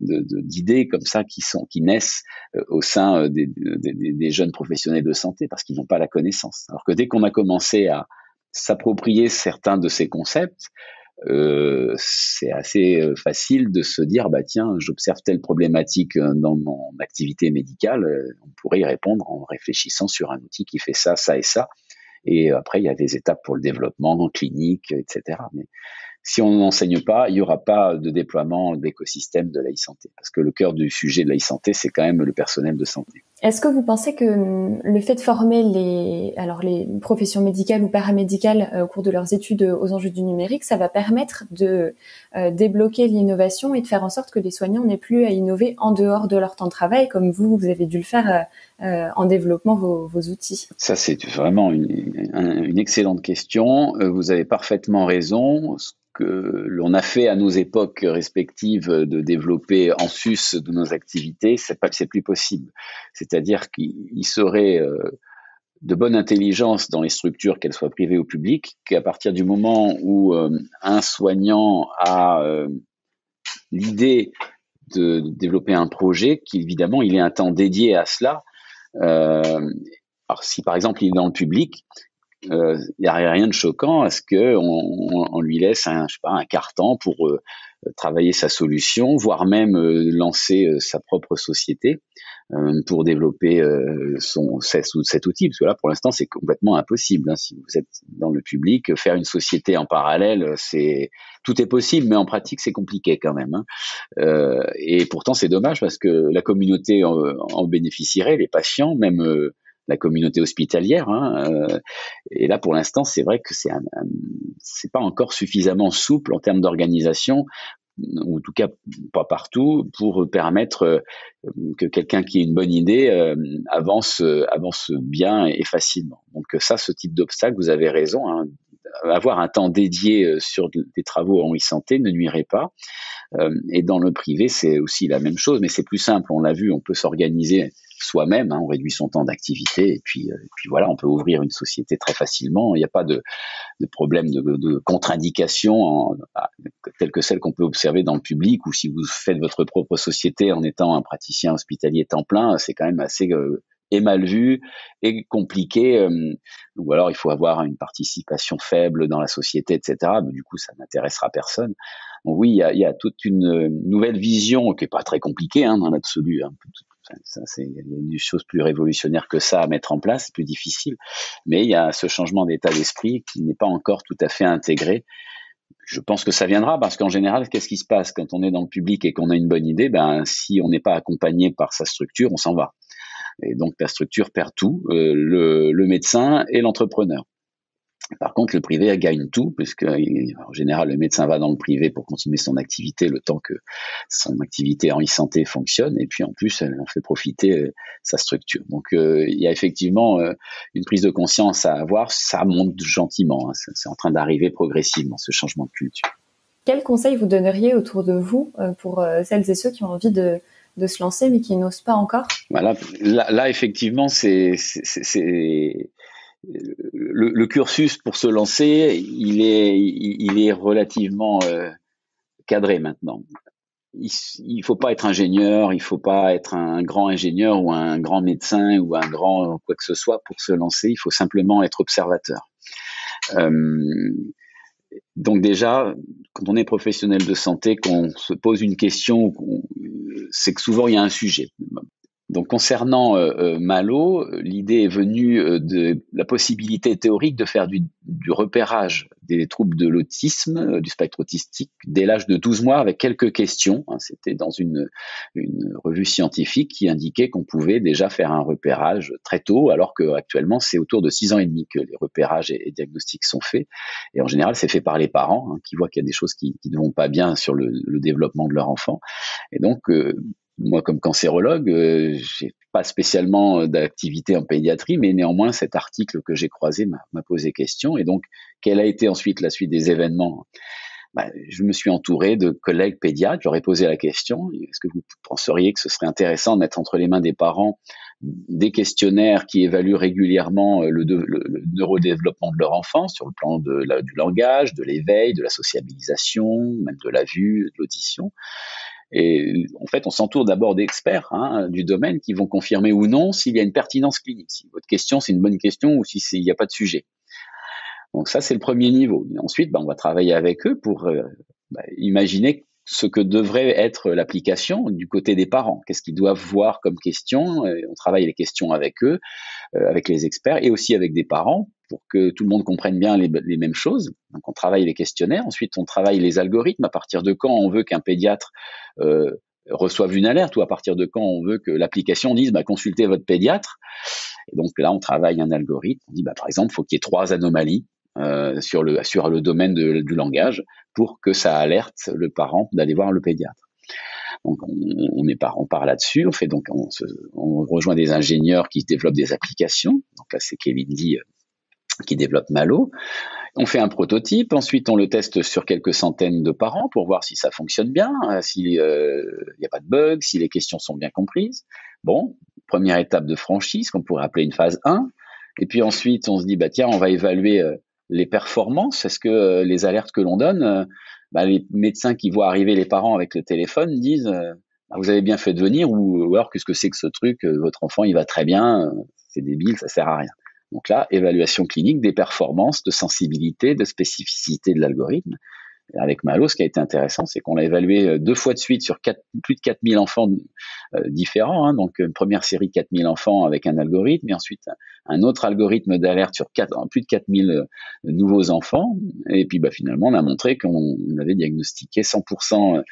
Speaker 3: d'idées comme ça qui naissent au sein des jeunes professionnels de santé parce qu'ils n'ont pas la connaissance. Alors que dès qu'on a commencé à s'approprier certains de ces concepts, c'est assez facile de se dire bah tiens, j'observe telle problématique dans mon activité médicale, on pourrait y répondre en réfléchissant sur un outil qui fait ça, ça et ça. Et après, il y a des étapes pour le développement clinique, etc. Mais si on n'enseigne pas, il n'y aura pas de déploiement d'écosystème de la e-santé. Parce que le cœur du sujet de la e-santé, c'est quand même le personnel de santé.
Speaker 2: Est-ce que vous pensez que le fait de former les professions médicales ou paramédicales au cours de leurs études aux enjeux du numérique, ça va permettre de débloquer l'innovation et de faire en sorte que les soignants n'aient plus à innover en dehors de leur temps de travail, comme vous avez dû le faire en développant vos outils?
Speaker 3: Ça, c'est vraiment une excellente question. Vous avez parfaitement raison. Ce que l'on a fait à nos époques respectives de développer en sus de nos activités, c'est plus possible. C'est-à-dire qu'il serait de bonne intelligence dans les structures, qu'elles soient privées ou publiques, qu'à partir du moment où un soignant a l'idée de développer un projet, qu'évidemment il ait un temps dédié à cela. Alors si par exemple il est dans le public, il n'y a rien de choquant à ce qu'on lui laisse un carton pour travailler sa solution, voire même lancer sa propre société pour développer cet outil. Parce que là, pour l'instant, c'est complètement impossible. Si vous êtes dans le public, faire une société en parallèle, tout est possible, mais en pratique, c'est compliqué quand même. Et pourtant, c'est dommage parce que la communauté en bénéficierait, les patients, même la communauté hospitalière. Et là, pour l'instant, c'est vrai que c'est pas encore suffisamment souple en termes d'organisation, ou en tout cas pas partout, pour permettre que quelqu'un qui ait une bonne idée avance bien et facilement. Donc ça, ce type d'obstacle, vous avez raison, avoir un temps dédié sur des travaux en e-santé ne nuirait pas. Et dans le privé, c'est aussi la même chose, mais c'est plus simple. On l'a vu, on peut s'organiser soi-même, on réduit son temps d'activité et puis voilà, on peut ouvrir une société très facilement. Il n'y a pas de problème de contre-indication telle que celle qu'on peut observer dans le public, ou si vous faites votre propre société en étant un praticien hospitalier temps plein, c'est quand même assez et mal vu et compliqué, ou alors il faut avoir une participation faible dans la société, etc. Mais du coup, ça n'intéressera personne. Donc oui, il y a toute une nouvelle vision qui est pas très compliquée dans l'absolu. Il y a des choses plus révolutionnaires que ça à mettre en place, c'est plus difficile. Mais il y a ce changement d'état d'esprit qui n'est pas encore tout à fait intégré. Je pense que ça viendra parce qu'en général, qu'est-ce qui se passe quand on est dans le public et qu'on a une bonne idée? Si on n'est pas accompagné par sa structure, on s'en va. Et donc la structure perd tout, le médecin et l'entrepreneur. Par contre, le privé gagne tout, puisque en général, le médecin va dans le privé pour continuer son activité le temps que son activité en e-santé fonctionne, et puis en plus, elle en fait profiter sa structure. Donc, il y a effectivement une prise de conscience à avoir. Ça monte gentiment, c'est en train d'arriver progressivement, ce changement de culture.
Speaker 2: Quel conseil vous donneriez autour de vous pour celles et ceux qui ont envie de se lancer mais qui n'osent pas encore?
Speaker 3: Voilà, là effectivement, c'est le cursus pour se lancer, il est relativement cadré maintenant. Il faut pas être ingénieur, il faut pas être un grand ingénieur ou un grand médecin ou un grand quoi que ce soit pour se lancer. Il faut simplement être observateur. Donc déjà, quand on est professionnel de santé, qu'on se pose une question, c'est que souvent il y a un sujet. Donc concernant Malo, l'idée est venue de la possibilité théorique de faire du repérage des troubles de l'autisme, du spectre autistique, dès l'âge de 12 mois avec quelques questions. C'était dans une revue scientifique qui indiquait qu'on pouvait déjà faire un repérage très tôt, alors qu'actuellement c'est autour de 6 ans et demi que les repérages et diagnostics sont faits. Et en général, c'est fait par les parents qui voient qu'il y a des choses qui ne vont pas bien sur le développement de leur enfant. Et donc, moi, comme cancérologue, j'ai pas spécialement d'activité en pédiatrie, mais néanmoins, cet article que j'ai croisé m'a posé question. Et donc, quelle a été ensuite la suite des événements? Je me suis entouré de collègues pédiatres. J'aurais posé la question, est-ce que vous penseriez que ce serait intéressant de mettre entre les mains des parents des questionnaires qui évaluent régulièrement le neurodéveloppement de leur enfant sur le plan du langage, de l'éveil, de la sociabilisation, même de la vue, de l'audition? Et en fait, on s'entoure d'abord d'experts du domaine qui vont confirmer ou non s'il y a une pertinence clinique, si votre question c'est une bonne question ou s'il n'y a pas de sujet. Donc ça, c'est le premier niveau. Et ensuite, on va travailler avec eux pour imaginer ce que devrait être l'application du côté des parents. Qu'est-ce qu'ils doivent voir comme question? On travaille les questions avec eux, avec les experts et aussi avec des parents pour que tout le monde comprenne bien les mêmes choses. Donc on travaille les questionnaires, ensuite on travaille les algorithmes, à partir de quand on veut qu'un pédiatre reçoive une alerte ou à partir de quand on veut que l'application dise consultez votre pédiatre. Et donc là on travaille un algorithme, on dit par exemple il faut qu'il y ait 3 anomalies sur le domaine du langage pour que ça alerte le parent d'aller voir le pédiatre. Donc on part là-dessus, on rejoint des ingénieurs qui développent des applications. Donc là c'est Kalindi qui développe Malo. On fait un prototype, ensuite on le teste sur quelques centaines de parents pour voir si ça fonctionne bien, s'il n'y a pas de bug, si les questions sont bien comprises. Bon, première étape de franchise qu'on pourrait appeler une phase 1. Et puis ensuite on se dit tiens, on va évaluer les performances. Est-ce que les alertes que l'on donne, les médecins qui voient arriver les parents avec le téléphone disent vous avez bien fait de venir ou alors qu'est-ce que c'est que ce truc, votre enfant il va très bien, c'est débile, ça sert à rien. Donc là, évaluation clinique des performances, de sensibilité, de spécificité de l'algorithme. Et avec Malo, ce qui a été intéressant, c'est qu'on l'a évalué 2 fois de suite sur plus de 4000 enfants différents. Donc une première série 4000 enfants avec un algorithme et ensuite un autre algorithme d'alerte sur plus de 4000 nouveaux enfants. Et puis finalement, on a montré qu'on avait diagnostiqué 100%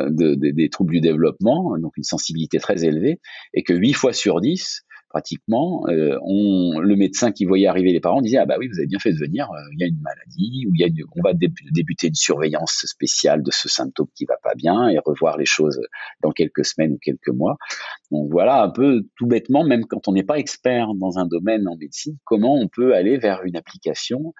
Speaker 3: des troubles du développement, donc une sensibilité très élevée, et que 8 fois sur 10, pratiquement, le médecin qui voyait arriver les parents disait oui, vous avez bien fait de venir, il y a une maladie, ou on va débuter une surveillance spéciale de ce symptôme qui va pas bien et revoir les choses dans quelques semaines ou quelques mois. Donc voilà un peu tout bêtement, même quand on n'est pas expert dans un domaine en médecine, comment on peut aller vers une application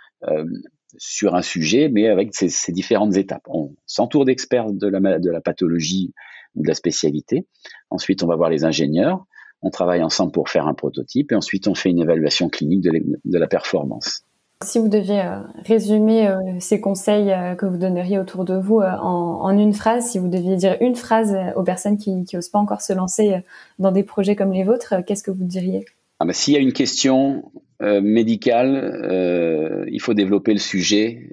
Speaker 3: sur un sujet, mais avec ces différentes étapes. On s'entoure d'experts de la pathologie ou de la spécialité. Ensuite, on va voir les ingénieurs. On travaille ensemble pour faire un prototype et ensuite on fait une évaluation clinique de la performance.
Speaker 2: Si vous deviez résumer ces conseils que vous donneriez autour de vous en une phrase, si vous deviez dire une phrase aux personnes qui n'osent pas encore se lancer dans des projets comme les vôtres, qu'est-ce que vous diriez?
Speaker 3: S'il y a une question médicale, il faut développer le sujet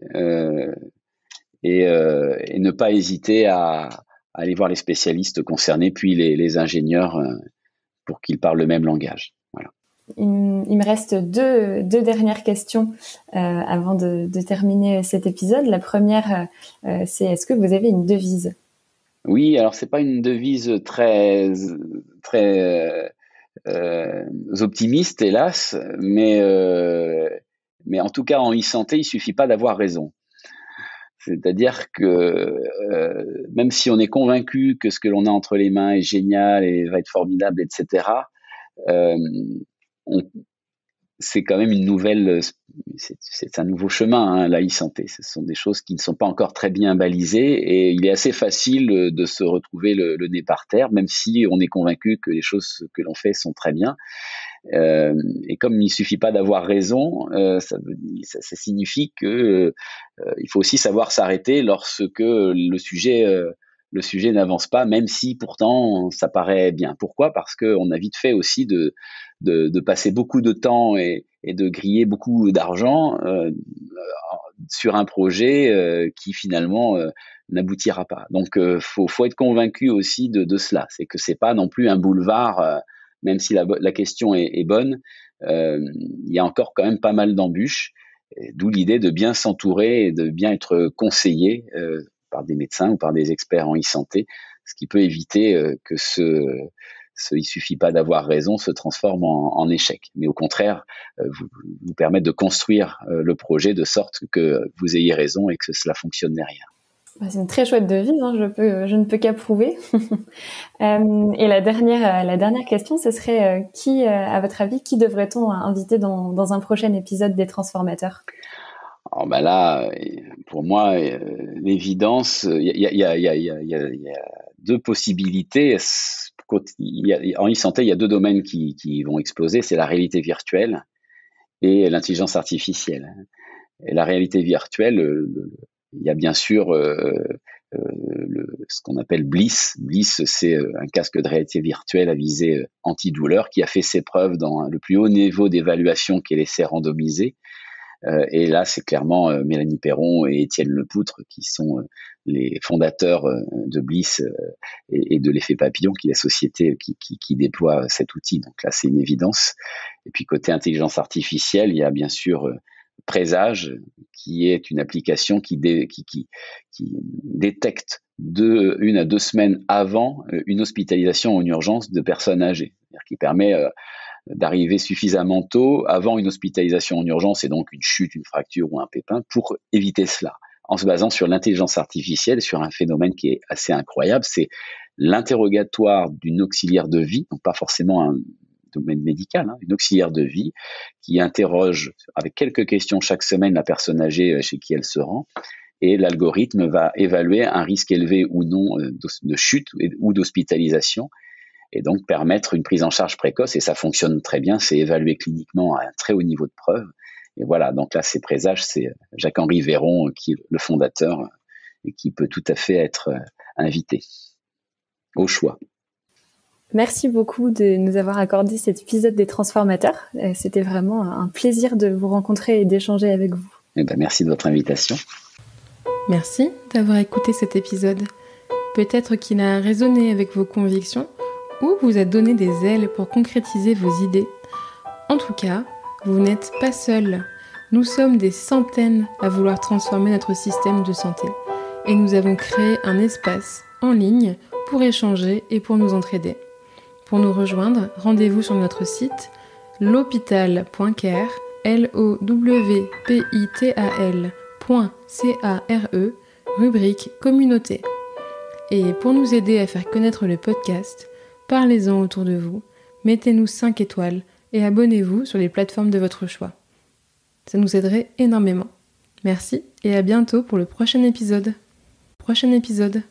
Speaker 3: et ne pas hésiter à aller voir les spécialistes concernés, puis les ingénieurs pour qu'ils parlent le même langage. Voilà.
Speaker 2: Il me reste deux dernières questions avant de terminer cet épisode. La première, c'est est-ce que vous avez une devise?
Speaker 3: Oui, alors c'est pas une devise très optimiste, hélas, mais en tout cas en e-santé, il suffit pas d'avoir raison. C'est-à-dire que même si on est convaincu que ce que l'on a entre les mains est génial et va être formidable, etc., c'est quand même une nouvelle, c'est un nouveau chemin, la e-santé. Ce sont des choses qui ne sont pas encore très bien balisées et il est assez facile de se retrouver le nez par terre, même si on est convaincu que les choses que l'on fait sont très bien. Et comme il suffit pas d'avoir raison, ça signifie que il faut aussi savoir s'arrêter lorsque le sujet n'avance pas, même si pourtant ça paraît bien. Pourquoi? Parce qu'on a vite fait aussi de passer beaucoup de temps et de griller beaucoup d'argent sur un projet qui finalement n'aboutira pas. Donc faut être convaincu aussi de cela. C'est que c'est pas non plus un boulevard même si la question est bonne, il y a encore quand même pas mal d'embûches, d'où l'idée de bien s'entourer et de bien être conseillé par des médecins ou par des experts en e-santé, ce qui peut éviter que il suffit pas d'avoir raison se transforme en échec, mais au contraire vous permettre de construire le projet de sorte que vous ayez raison et que cela fonctionne derrière.
Speaker 2: C'est une très chouette devise, hein, je ne peux qu'approuver. Et la dernière question, ce serait qui, à votre avis, qui devrait-on inviter dans un prochain épisode des Transformateurs ?
Speaker 3: Alors là, pour moi, l'évidence, il y a deux possibilités. En e-santé, il y a deux domaines qui vont exploser, c'est la réalité virtuelle et l'intelligence artificielle. Et la réalité virtuelle, il y a bien sûr ce qu'on appelle Bliss. Bliss, c'est un casque de réalité virtuelle à visée antidouleur qui a fait ses preuves dans le plus haut niveau d'évaluation qu'est l'essai randomisé. Et là, c'est clairement Mélanie Perron et Étienne Lepoutre qui sont les fondateurs de Bliss et de l'effet papillon, qui est la société qui déploie cet outil. Donc là, c'est une évidence. Et puis côté intelligence artificielle, il y a bien sûr Présage, qui est une application qui détecte 1 à 2 semaines avant une hospitalisation en urgence de personnes âgées, c'est-à-dire qui permet d'arriver suffisamment tôt avant une hospitalisation en urgence et donc une chute, une fracture ou un pépin pour éviter cela, en se basant sur l'intelligence artificielle, sur un phénomène qui est assez incroyable, c'est l'interrogatoire d'une auxiliaire de vie, donc pas forcément un domaine médical, une auxiliaire de vie qui interroge avec quelques questions chaque semaine la personne âgée chez qui elle se rend, et l'algorithme va évaluer un risque élevé ou non de chute ou d'hospitalisation, et donc permettre une prise en charge précoce, et ça fonctionne très bien, c'est évalué cliniquement à un très haut niveau de preuve. Et voilà, donc là c'est Présage, c'est Jacques-Henri Véron qui est le fondateur et qui peut tout à fait être invité au choix.
Speaker 2: Merci beaucoup de nous avoir accordé cet épisode des Transformateurs. C'était vraiment un plaisir de vous rencontrer et d'échanger avec vous.
Speaker 3: Merci de votre invitation.
Speaker 1: Merci d'avoir écouté cet épisode. Peut-être qu'il a résonné avec vos convictions ou vous a donné des ailes pour concrétiser vos idées. En tout cas, vous n'êtes pas seul. Nous sommes des centaines à vouloir transformer notre système de santé. Et nous avons créé un espace en ligne pour échanger et pour nous entraider. Pour nous rejoindre, rendez-vous sur notre site lowpital.care, lowpital.care, rubrique communauté. Et pour nous aider à faire connaître le podcast, parlez-en autour de vous, mettez-nous 5 étoiles et abonnez-vous sur les plateformes de votre choix. Ça nous aiderait énormément. Merci et à bientôt pour le prochain épisode. Prochain épisode.